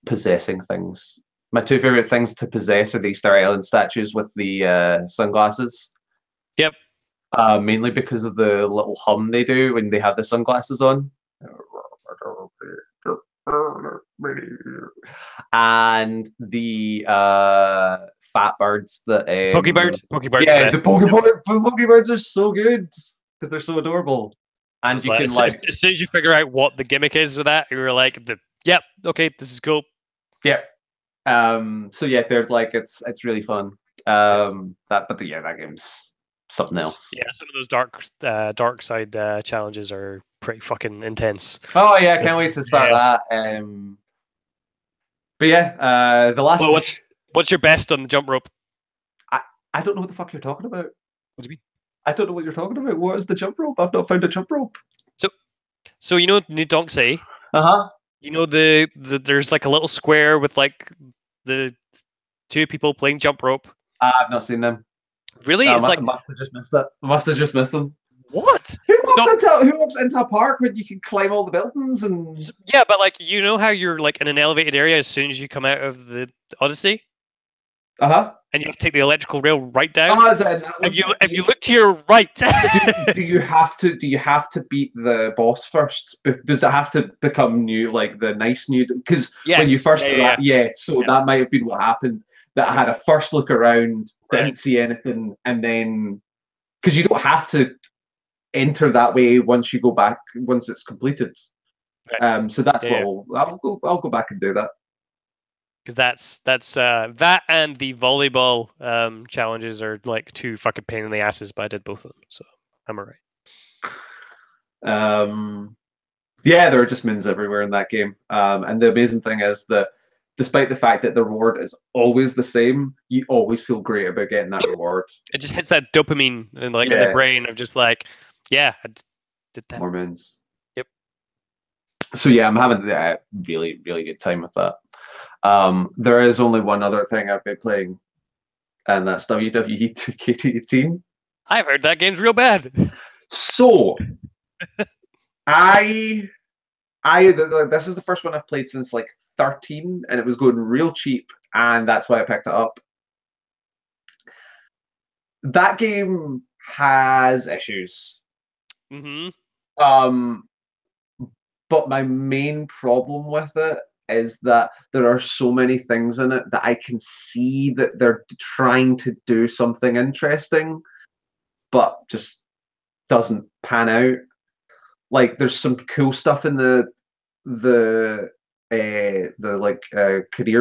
possessing things. My two favorite things to possess are the Easter Island statues with the sunglasses. Yep. Mainly because of the little hum they do when they have the sunglasses on. And the fat birds that Pokebirds. Yeah, the Pokebirds are so good because they're so adorable. And it's you can as soon as you figure out what the gimmick is with that, you're like, yep, okay, this is cool. Yeah. So yeah, they're like it's really fun. That game's something else. Yeah, some of those dark side challenges are pretty fucking intense. Oh yeah, I can't wait to start that. But yeah, the last. Well, what's your best on the jump rope? I don't know what the fuck you're talking about. What do you mean? I don't know what you're talking about. What is the jump rope? I've not found a jump rope. So you know New Donk say. You know the there's like a little square with like the two people playing jump rope. I've not seen them. Really? I it's like must have just missed that. I must have just missed them. What? Who walks into a park when you can climb all the buildings and? Yeah, but like you know how you're like in an elevated area as soon as you come out of the Odyssey. And you have to take the electrical rail right down. If you look to your right, do you have to beat the boss first? Does it have to become new, like the nice new? Because when you first that might have been what happened. that I had a first look around, didn't Right. see anything, and then because you don't have to enter that way once you go back once it's completed. Right. So that's Yeah. I'll go back and do that. Because that's that and the volleyball challenges are like two fucking pain in the asses, but I did both of them, so I'm alright. Yeah, there are just mins everywhere in that game. And the amazing thing is that despite the fact that the reward is always the same, you always feel great about getting that reward. It just hits that dopamine in like in the Yeah, brain of just like, yeah, I just did that. more mins. Yep. So yeah, I'm having a really, really good time with that. There is only one other thing I've been playing, and that's WWE 2K18. I've heard that game's real bad. So I this is the first one I've played since like 13, and it was going real cheap, and that's why I picked it up. That game has issues. Mm-hmm. But my main problem with it is that there are so many things in it that I can see that they're trying to do something interesting, but just doesn't pan out. Like there's some cool stuff in the career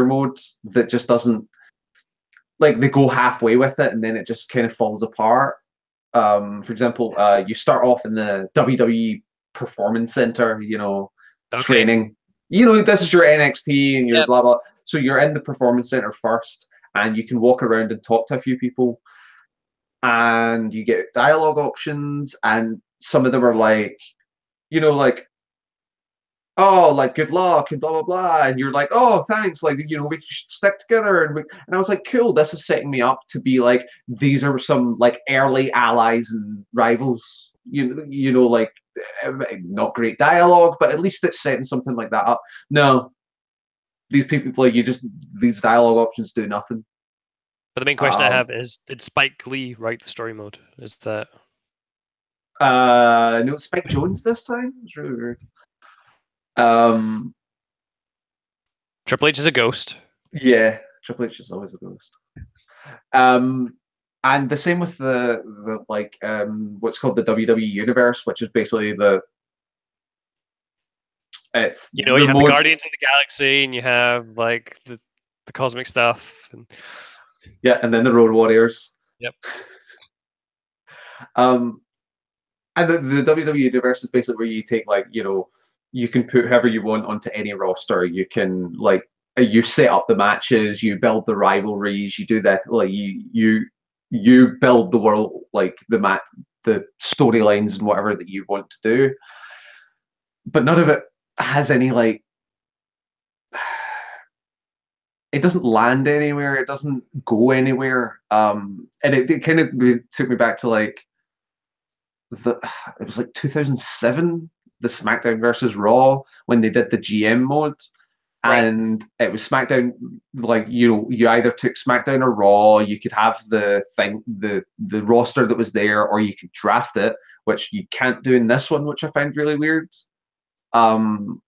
mode that just doesn't, like, they go halfway with it and then it just kind of falls apart. For example, you start off in the WWE Performance Center, Okay. training. This is your NXT and your blah blah. So you're in the Performance Center first, and you can walk around and talk to a few people, and you get dialogue options, and some of them are like, like, oh, like, good luck and blah blah blah, and you're like, oh, thanks, like, we should stick together, and I was like, cool, this is setting me up to be like, these are some like early allies and rivals, like, not great dialogue, but at least it's setting something like that up. No, these people, like, these dialogue options do nothing. But the main question I have is, did Spike Lee write the story mode? Is that no, Spike Jones this time? It's really weird. Triple H is a ghost? Yeah, Triple H is always a ghost. And the same with the what's called the WWE Universe, which is basically you have the Guardians of the Galaxy, and you have like the cosmic stuff, and and then the Road Warriors. Yep. And the WWE Universe is basically where you take, like, you can put whoever you want onto any roster. You can, like, you set up the matches, you build the rivalries, you do that, like, you build the world, like the storylines and whatever that you want to do. But none of it has any, like, it doesn't land anywhere, it doesn't go anywhere. And it kind of took me back to, like, it was like 2007, the SmackDown versus Raw, when they did the GM mode. Right. And it was SmackDown, like, you either took SmackDown or Raw. You could have the roster that was there, or you could draft it, which you can't do in this one, which I find really weird. And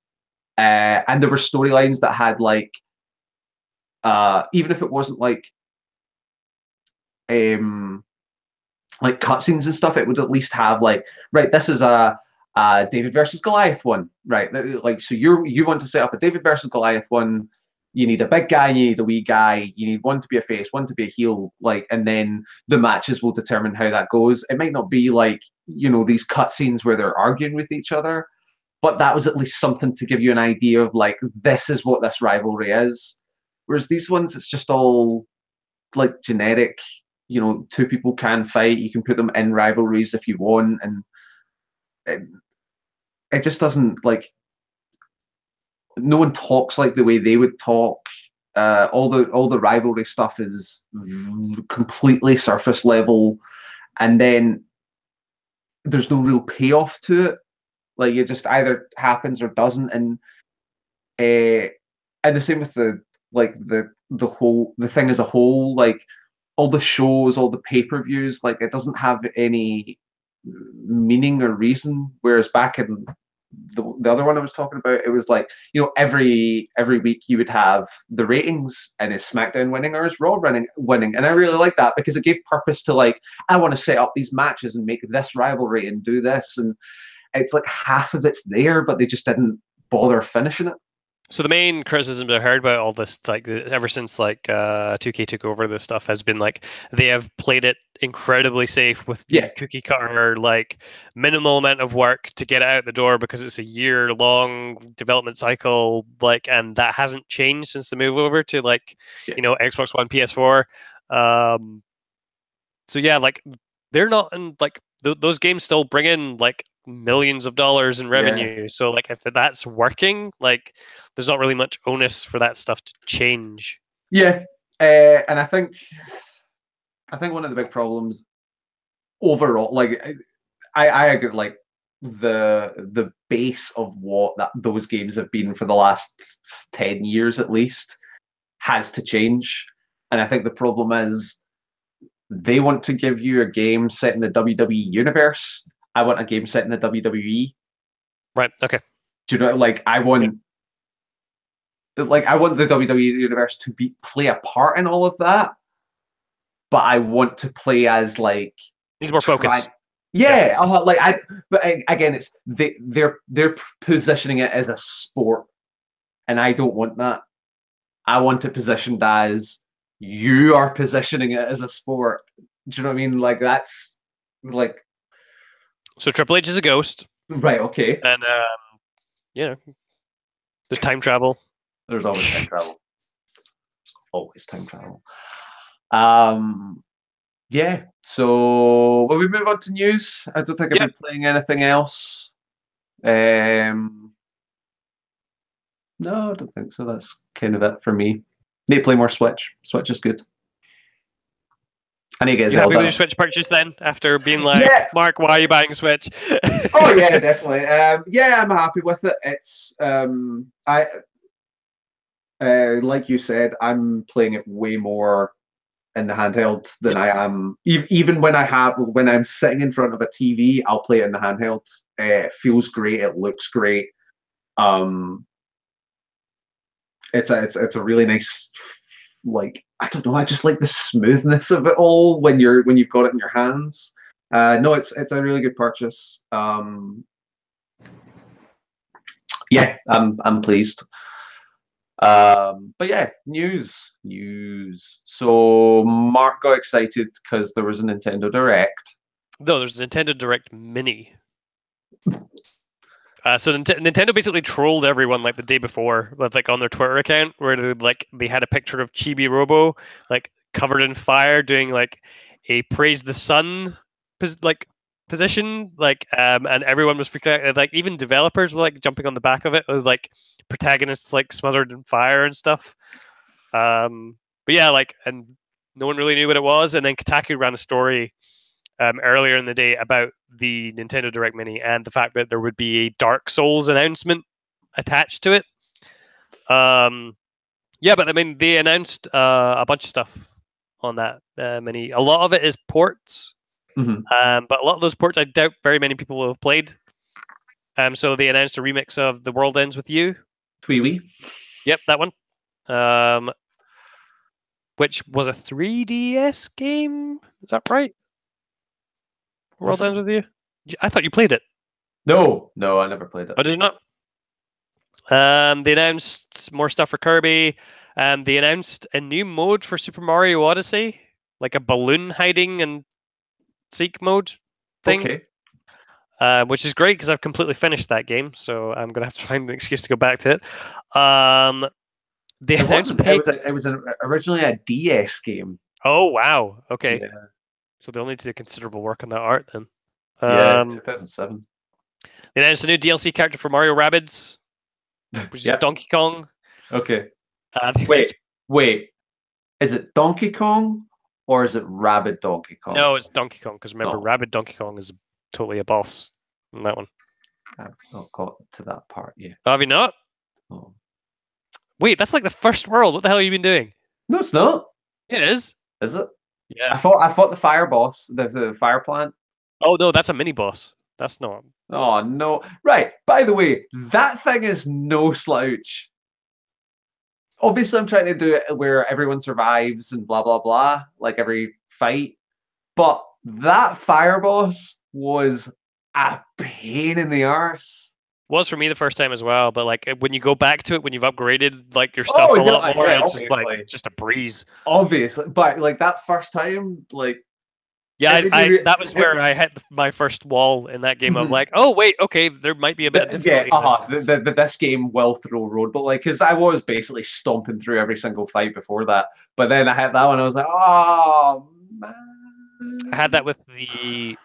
there were storylines that had, like, even if it wasn't like cutscenes and stuff, it would at least have, like, right, this is a David versus Goliath one, right? Like, so you want to set up a David versus Goliath one. You need a big guy, you need a wee guy, you need one to be a face, one to be a heel, like, and then the matches will determine how that goes. It might not be like, these cutscenes where they're arguing with each other, but that was at least something to give you an idea of, like, this is what this rivalry is. Whereas these ones, it's just all, like, generic. Two people can fight. You can put them in rivalries if you want, and it just doesn't, like, no one talks like the way they would talk. All the rivalry stuff is completely surface level, and then there's no real payoff to it. Like, it just either happens or doesn't, and the same with the thing as a whole. Like, all the shows, all the pay-per-views, like, it doesn't have any meaning or reason. Whereas back in the other one I was talking about, it was like, every week you would have the ratings, and is SmackDown winning or is Raw winning, and I really like that because it gave purpose to, like, I want to set up these matches and make this rivalry and do this, and it's like half of it's there, but they just didn't bother finishing it. So the main criticism I heard about all this, like ever since like 2K took over this stuff, has been like they have played it incredibly safe with the cookie cutter, like minimal amount of work to get it out the door because it's a year-long development cycle, like, and that hasn't changed since the move over to like Xbox One, PS4. So yeah, like they're not in like those games still bring in like millions of dollars in revenue. Yeah. So like if that's working, like there's not really much onus for that stuff to change. Yeah, and I think one of the big problems overall, like I agree, like the base of what those games have been for the last 10 years at least has to change. And I think the problem is they want to give you a game set in the WWE universe. I want a game set in the WWE. Right. Okay. Do you know? Like I want the WWE universe to play a part in all of that, but I want to play as like he's more focused. Yeah. But again, it's they're positioning it as a sport, and I don't want that. I want it positioned as you are positioning it as a sport. Do you know what I mean? Like that's like. So Triple H is a ghost. Right, okay. And there's time travel. There's always time travel. There's always time travel. Yeah. So will we move on to news? I don't think I've been playing anything else. No, I don't think so. That's kind of it for me. Need to play more Switch. Switch is good. I need to get Zelda. You happy with your Switch purchase then? After being like, Mark, why are you buying a Switch? Oh yeah, definitely. Yeah, I'm happy with it. It's like you said, I'm playing it way more in the handheld than I am. Even when I'm sitting in front of a TV, I'll play it in the handheld. It feels great. It looks great. It's a really nice, like, I don't know, I just like the smoothness of it all when you've got it in your hands. No, it's a really good purchase. Yeah, I'm pleased. But yeah, news. So Mark got excited because there was a Nintendo Direct. No, there's a Nintendo Direct Mini. So Nintendo basically trolled everyone like the day before, like on their Twitter account, where they had a picture of Chibi Robo like covered in fire, doing like a praise the sun position, like and everyone was freaking out. Like even developers were like jumping on the back of it, with like protagonists like smothered in fire and stuff. But yeah, like, and no one really knew what it was. And then Kotaku ran a story earlier in the day about the Nintendo Direct Mini and the fact that there would be a Dark Souls announcement attached to it. Yeah, but I mean, they announced a bunch of stuff on that Mini. A lot of it is ports, but a lot of those ports I doubt very many people will have played. So they announced a remix of The World Ends With You. Twee-wee. Yep, that one. Which was a 3DS game. Is that right? World Ends With You? I thought you played it. No, I never played it. Oh, did you not? They announced more stuff for Kirby. They announced a new mode for Super Mario Odyssey, like a balloon hiding and seek mode thing. Okay. Which is great because I've completely finished that game, so I'm gonna have to find an excuse to go back to it. They announced it was originally a DS game. Oh wow! Okay. Yeah. So they'll need to do considerable work on that art then. Yeah, 2007. They announced a new DLC character for Mario Rabbids, which is Donkey Kong. Okay. Wait. Is it Donkey Kong or is it Rabid Donkey Kong? No, it's Donkey Kong, because remember, Rabid Donkey Kong is totally a boss in that one. I've not got to that part yet. Have you not? Oh. Wait, that's like the first world. What the hell have you been doing? No, it's not. It is. Is it? Yeah. I fought the fire boss, the fire plant. Oh no, that's a mini boss. That's not. Oh no! Right. By the way, that thing is no slouch. Obviously, I'm trying to do it where everyone survives and blah blah blah, like every fight. But that fire boss was a pain in the arse. Was for me the first time as well, but like when you go back to it when you've upgraded like your stuff Oh a lot yeah, more, yeah, it's like obviously, just a breeze. obviously. But like that first time, like Yeah, it made me. that was where I hit my first wall in that game of Mhm. like, oh wait, okay, there might be a bit of Yeah, difficulty in this. this game will throw road, but like, because I was basically stomping through every single fight before that, but then I had that one, I was like, oh I had that man. with the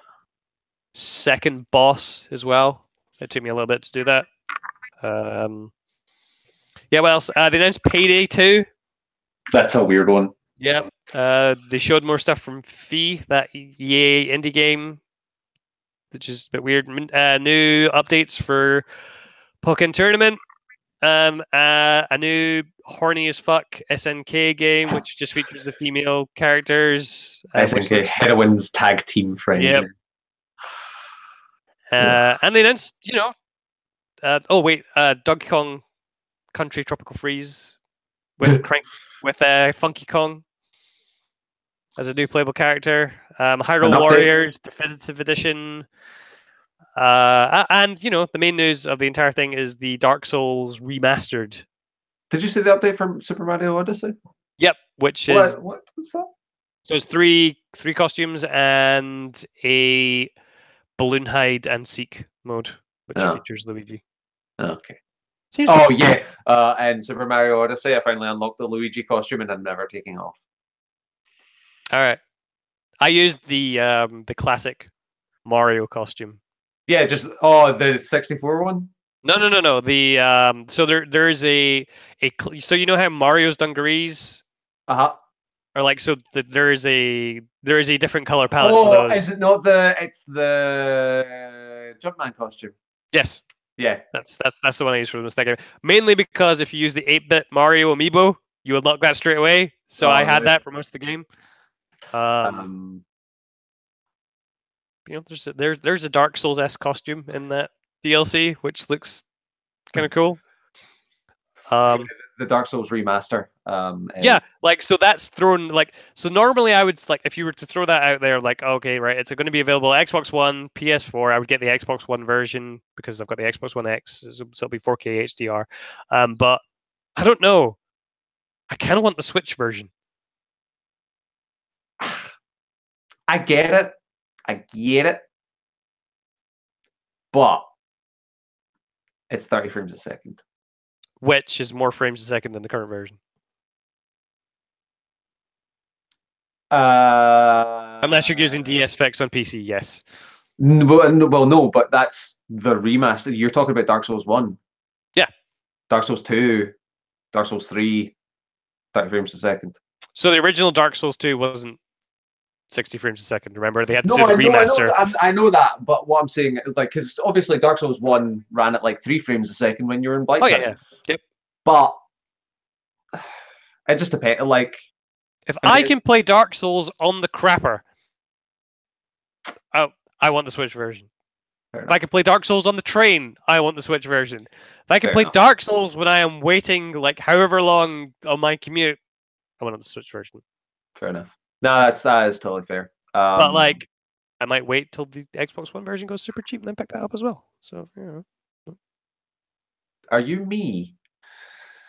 second boss as well. It took me a little bit to do that. Yeah, what else? They announced Payday 2. That's a weird one. Yeah. They showed more stuff from Fee, that EA indie game, which is a bit weird. New updates for Pokken Tournament. A new horny as fuck SNK game, which just features the female characters. Which SNK Heroines Tag Team Yep. Frenzy. And they announced, oh wait, Donkey Kong Country Tropical Freeze with Funky Kong as a new playable character. An Hyrule update. Warriors Definitive Edition. And the main news of the entire thing is the Dark Souls remastered. Did you see the update from Super Mario Odyssey? Yep, which is What was that? so it's three costumes and a balloon hide and seek mode, which Oh, features Luigi. okay. Seems Oh yeah, and Super Mario Odyssey, I finally unlocked the Luigi costume and I'm never taking off. all right. I used the classic Mario costume. Yeah, just the 64 one. No. The so there is so you know how Mario's dungarees Uh-huh. are like there is a different color palette for Oh, those. is it not the? It's the Jumpman costume. Yes, Yeah. that's the one I used for the second. Mainly because if you use the 8-bit Mario amiibo, you unlock that straight away. So Oh, I had really? that for most of the game. Um, There's a Dark Souls S costume in that DLC, which looks kind of cool. the Dark Souls remaster. Yeah, like so that's thrown like so normally I would like if you were to throw that out there like okay right it's going to be available Xbox One, PS4. I would get the Xbox One version because I've got the Xbox One X, so it'll be 4K HDR. But I don't know. I kind of want the Switch version. I get it. I get it. But it's 30 frames a second. Which is more frames a second than the current version. Unless you're using DSFX on PC, yes. Well, no, but that's the remaster. You're talking about Dark Souls 1. Yeah. Dark Souls 2, Dark Souls 3, 30 frames a second. So the original Dark Souls 2 wasn't 60 frames a second. Remember, they had to No, do the remaster. I know that, but what I'm saying, like, because obviously Dark Souls 1 ran at like 3 frames a second when you were in Blight. Oh, yeah. Yep. But it just depends. Like, if I can play Dark Souls on the crapper, I want the Switch version. If I can play Dark Souls on the train, I want the Switch version. If I can play Dark Souls when I am waiting like however long on my commute, I want the Switch version. Fair enough. No, that is totally fair. But like, I might wait till the Xbox One version goes super cheap and then pick that up as well. So Are you me?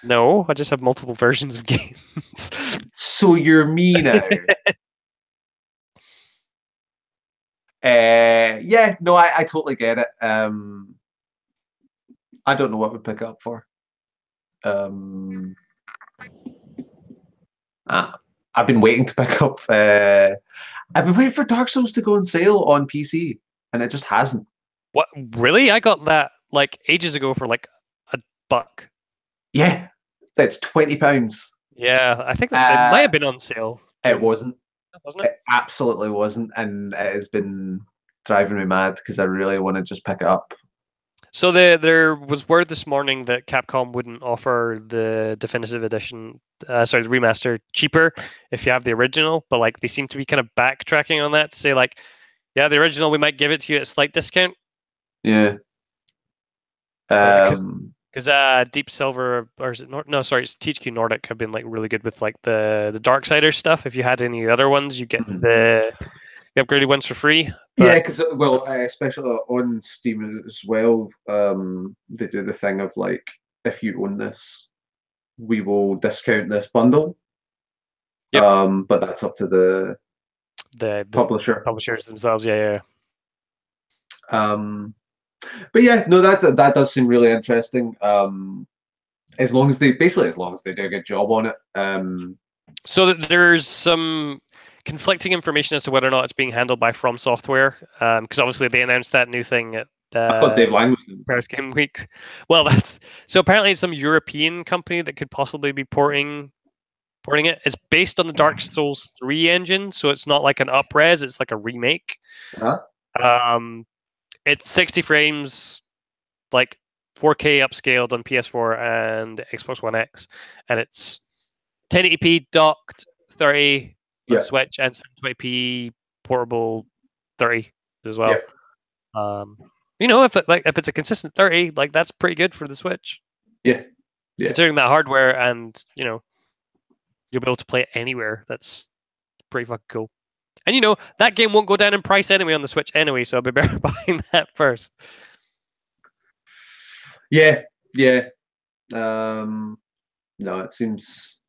No, I just have multiple versions of games. So you're me now. Yeah, no, I totally get it. I don't know what we pick up for. I've been waiting to pick up. I've been waiting for Dark Souls to go on sale on PC, and it just hasn't. What? Really? I got that like ages ago for like $1. Yeah, that's £20. Yeah, I think it might have been on sale. It wasn't. Wasn't it? It absolutely wasn't, and it has been driving me mad because I really want to just pick it up. So there was word this morning that Capcom wouldn't offer the definitive edition, the remaster, cheaper if you have the original. But like they seem to be kind of backtracking on that to say like, yeah, the original we might give it to you at a slight discount. Yeah. Because Um, Deep Silver, or is it no, sorry, it's THQ Nordic have been like really good with like the Darksiders stuff. If you had any other ones, you get mhm. the upgraded ones for free. Yeah, But because well, especially on Steam as well, they do the thing of like, if you own this, we will discount this bundle. yep, But that's up to the the publisher. publishers themselves, yeah. Um, but yeah, no, that does seem really interesting. As long as they basically, as long as they do a good job on it. So there's some conflicting information as to whether or not it's being handled by From Software, because obviously they announced that new thing at I thought Dave Lang was doing Paris Game Week. Well, that's so apparently it's some European company that could possibly be porting it. It's based on the Dark Souls 3 engine, so it's not like an upres, it's like a remake. it. Huh? Um, it's 60 frames, like 4K upscaled on PS4 and Xbox One X, and it's 1080p docked 30 on Yeah, Switch and 720p portable 30 as yeah, well. If it's a consistent 30, like that's pretty good for the Switch, yeah, yeah. considering that hardware, and you'll be able to play it anywhere. That's pretty fucking cool. And that game won't go down in price anyway on the Switch anyway, so I'll be better buying that first. Yeah, yeah. No, it seems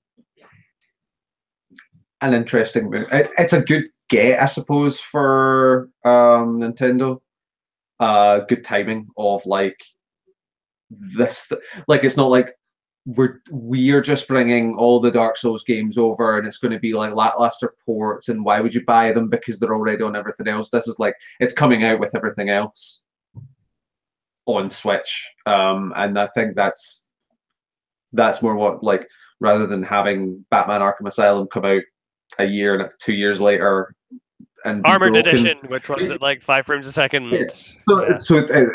an interesting move. It's a good get, I suppose, for Nintendo. Good timing of like this. Like, it's not like we're just bringing all the Dark Souls games over, and it's going to be like lackluster ports. And why would you buy them? Because they're already on everything else. This is like it's coming out with everything else on Switch, and I think that's more what, like, rather than having Batman Arkham Asylum come out a year and 2 years later and be Armored broken. Edition, which runs at like 5 frames a Yeah. second. So, Yeah.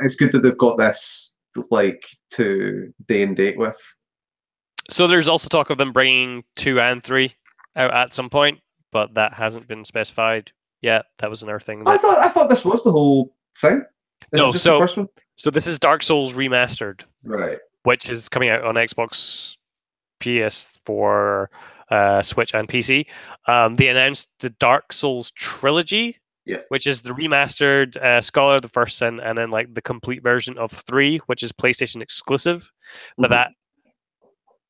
it's good that they've got this like to day and date with. So there's also talk of them bringing 2 and 3 out at some point, but that hasn't been specified yet. That was another thing. I thought this was the whole thing. Is it No, just the first one? so this is Dark Souls Remastered, Right. which is coming out on Xbox, PS4, Switch, and PC. They announced the Dark Souls trilogy, Yeah. which is the remastered Scholar of the First Sin, and then like the complete version of 3, which is PlayStation exclusive. But that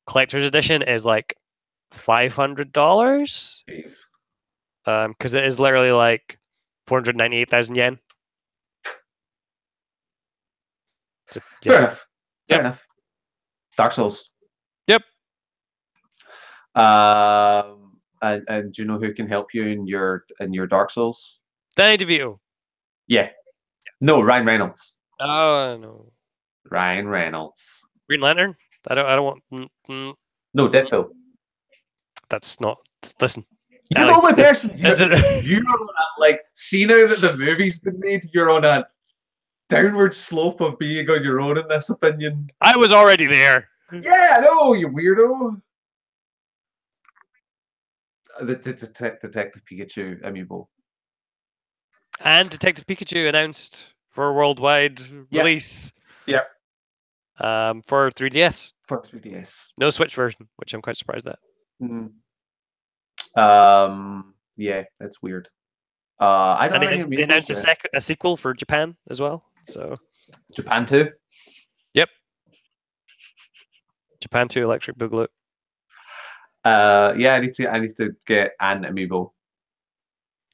collector's edition is like $500, Jeez. because it is literally like 498,000 yen. So, yeah. Fair enough. Fair Yep. enough. Dark Souls. Yep. And do you know who can help you in your Dark Souls? Danny DeVito. Yeah. No, Ryan Reynolds. Oh no. Ryan Reynolds. Green Lantern. I don't want. No, Deadpool. That's not. Listen. You're the only person. You're on a, like, see, now that the movie's been made, you're on a downward slope of being on your own in this opinion. I was already there. Yeah, no, you weirdo. The Detective Pikachu amiibo. And Detective Pikachu announced for a worldwide release. Yeah. For 3DS. For 3DS. No Switch version, which I'm quite surprised at. Yeah, that's weird. I don't know. They announced a sequel for Japan as well. So Japan 2. Yep. Japan 2 Electric Boogaloo. Yeah, I need to get an amiibo.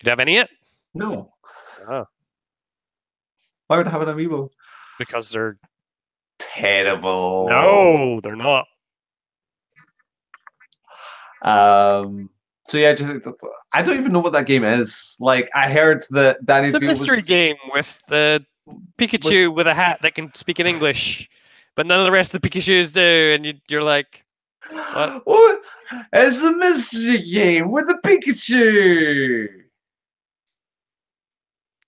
Do you have any yet? No. Oh. Why would I have an amiibo? Because they're terrible. No, they're not. So yeah, I don't even know what that game is. Like, I heard that Danny DeVito was... mystery game with the Pikachu with a hat that can speak in English, but none of the rest of the Pikachus do, and you're like, what? What? It's a mystery game with a Pikachu.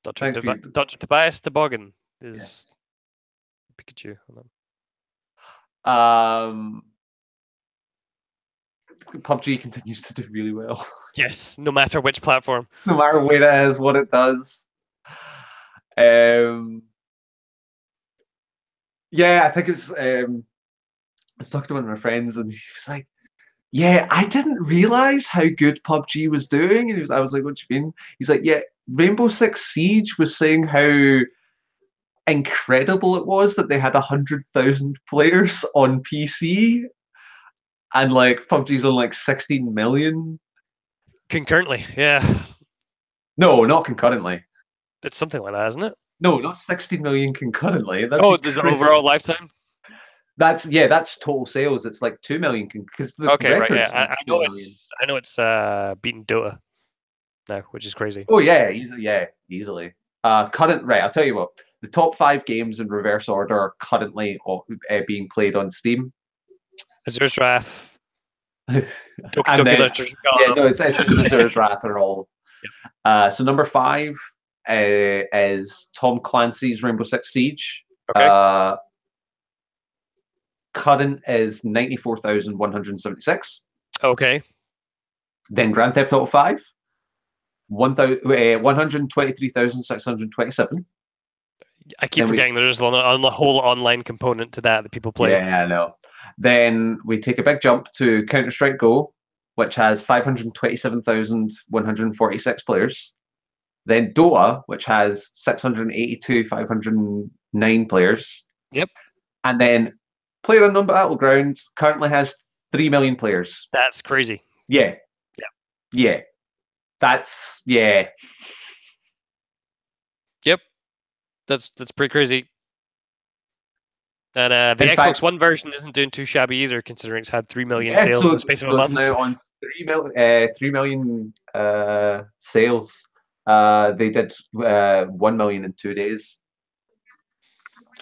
Dr. Tobias Toboggan is Pikachu. PUBG continues to do really well. Yes, no matter which platform. No matter where it is, what it does. Yeah, I think it was. I was talking to one of my friends, and he was like, "Yeah, I didn't realize how good PUBG was doing." And I was like, "What do you mean?" He's like, "Yeah, Rainbow Six Siege was saying how incredible it was that they had 100,000 players on PC, and like PUBG's on like 16 million. Concurrently, yeah. No, not concurrently. It's something like that, isn't it? No, not 16 million concurrently. That'd Oh, be there's crazy. overall lifetime. That's total sales. It's like 2 million because the Okay, right. record's Yeah, like I 2 know million. it's beating Dota now, which is crazy. Oh yeah, easily. Current right. I'll tell you what. The top 5 games in reverse order are currently being played on Steam. Azura's Wrath, And Doki then Literature. yeah, no, it's just Azura's Wrath are all. Yep. So number 5 is Tom Clancy's Rainbow Six Siege. Okay. Current is 94,176. Okay. Then Grand Theft Auto 5, 123,627. I keep forgetting there's a whole online component to that people play. Yeah, I know. Then we take a big jump to Counter-Strike Go, which has 527,146 players. Then Dota, which has 682,509 players. Yep. And then PlayerUnknown Battlegrounds currently has 3 million players. That's crazy. Yeah. Yeah. That's Yep. That's pretty crazy. And the Xbox One version isn't doing too shabby either, considering it's had 3 million sales in the space of a month. It's now on 3 million sales. They did 1 million in 2 days,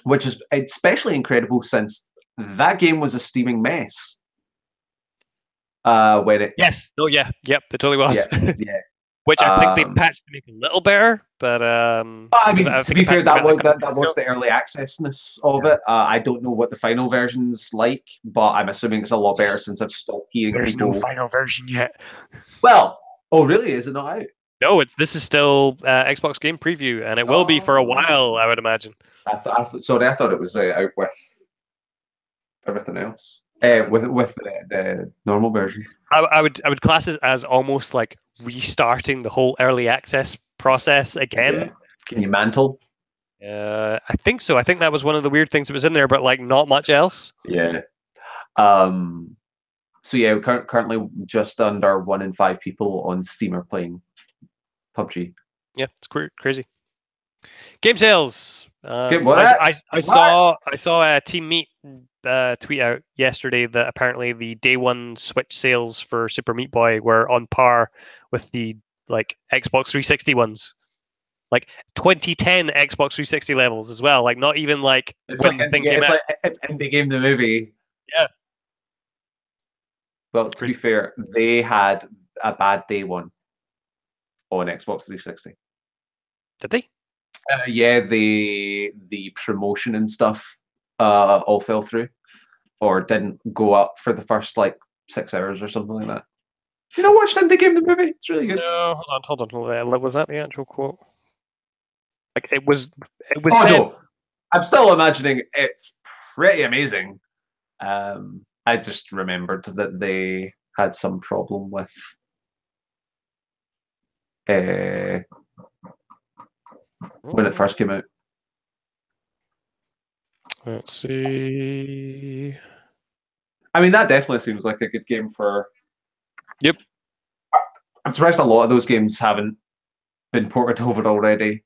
which is especially incredible since that game was a steaming mess. When it yep, it totally was. Yeah. Which I think they patched to make it a little better, but I mean, to be fair, that was the early accessness of it. I don't know what the final version's like, but I'm assuming it's a lot better since I've stopped hearing There's people. no final version yet. Well, oh really? Is it not out? No, this is still Xbox Game Preview, and it will be for a while, I would imagine. I thought it was out with everything else. With the normal version. I would class it as almost like restarting the whole early access process again. Yeah. Can you mantle? I think so. I think that was one of the weird things that was in there, but like not much else. Yeah. So yeah, currently just under 1 in 5 people on Steam are playing PUBG. Yeah, it's crazy. Game sales. I saw a Team Meat tweet out yesterday that apparently the day one Switch sales for Super Meat Boy were on par with the like Xbox 360 ones, like 2010 Xbox 360 levels as well. Like not even like when the thing came out. It's Indie Game the movie. Yeah. Well, to be fair, they had a bad day one on Xbox 360. Did they? Yeah, the promotion and stuff all fell through, or didn't go up for the first like 6 hours or something like that. You know, watch Indie Game the movie. It's really good. No, hold on. Was that the actual quote? Like it was. Oh no, I'm still imagining it's pretty amazing. I just remembered that they had some problem with when it first came out. Let's see. I mean, that definitely seems like a good game for. Yep. I'm surprised a lot of those games haven't been ported over already.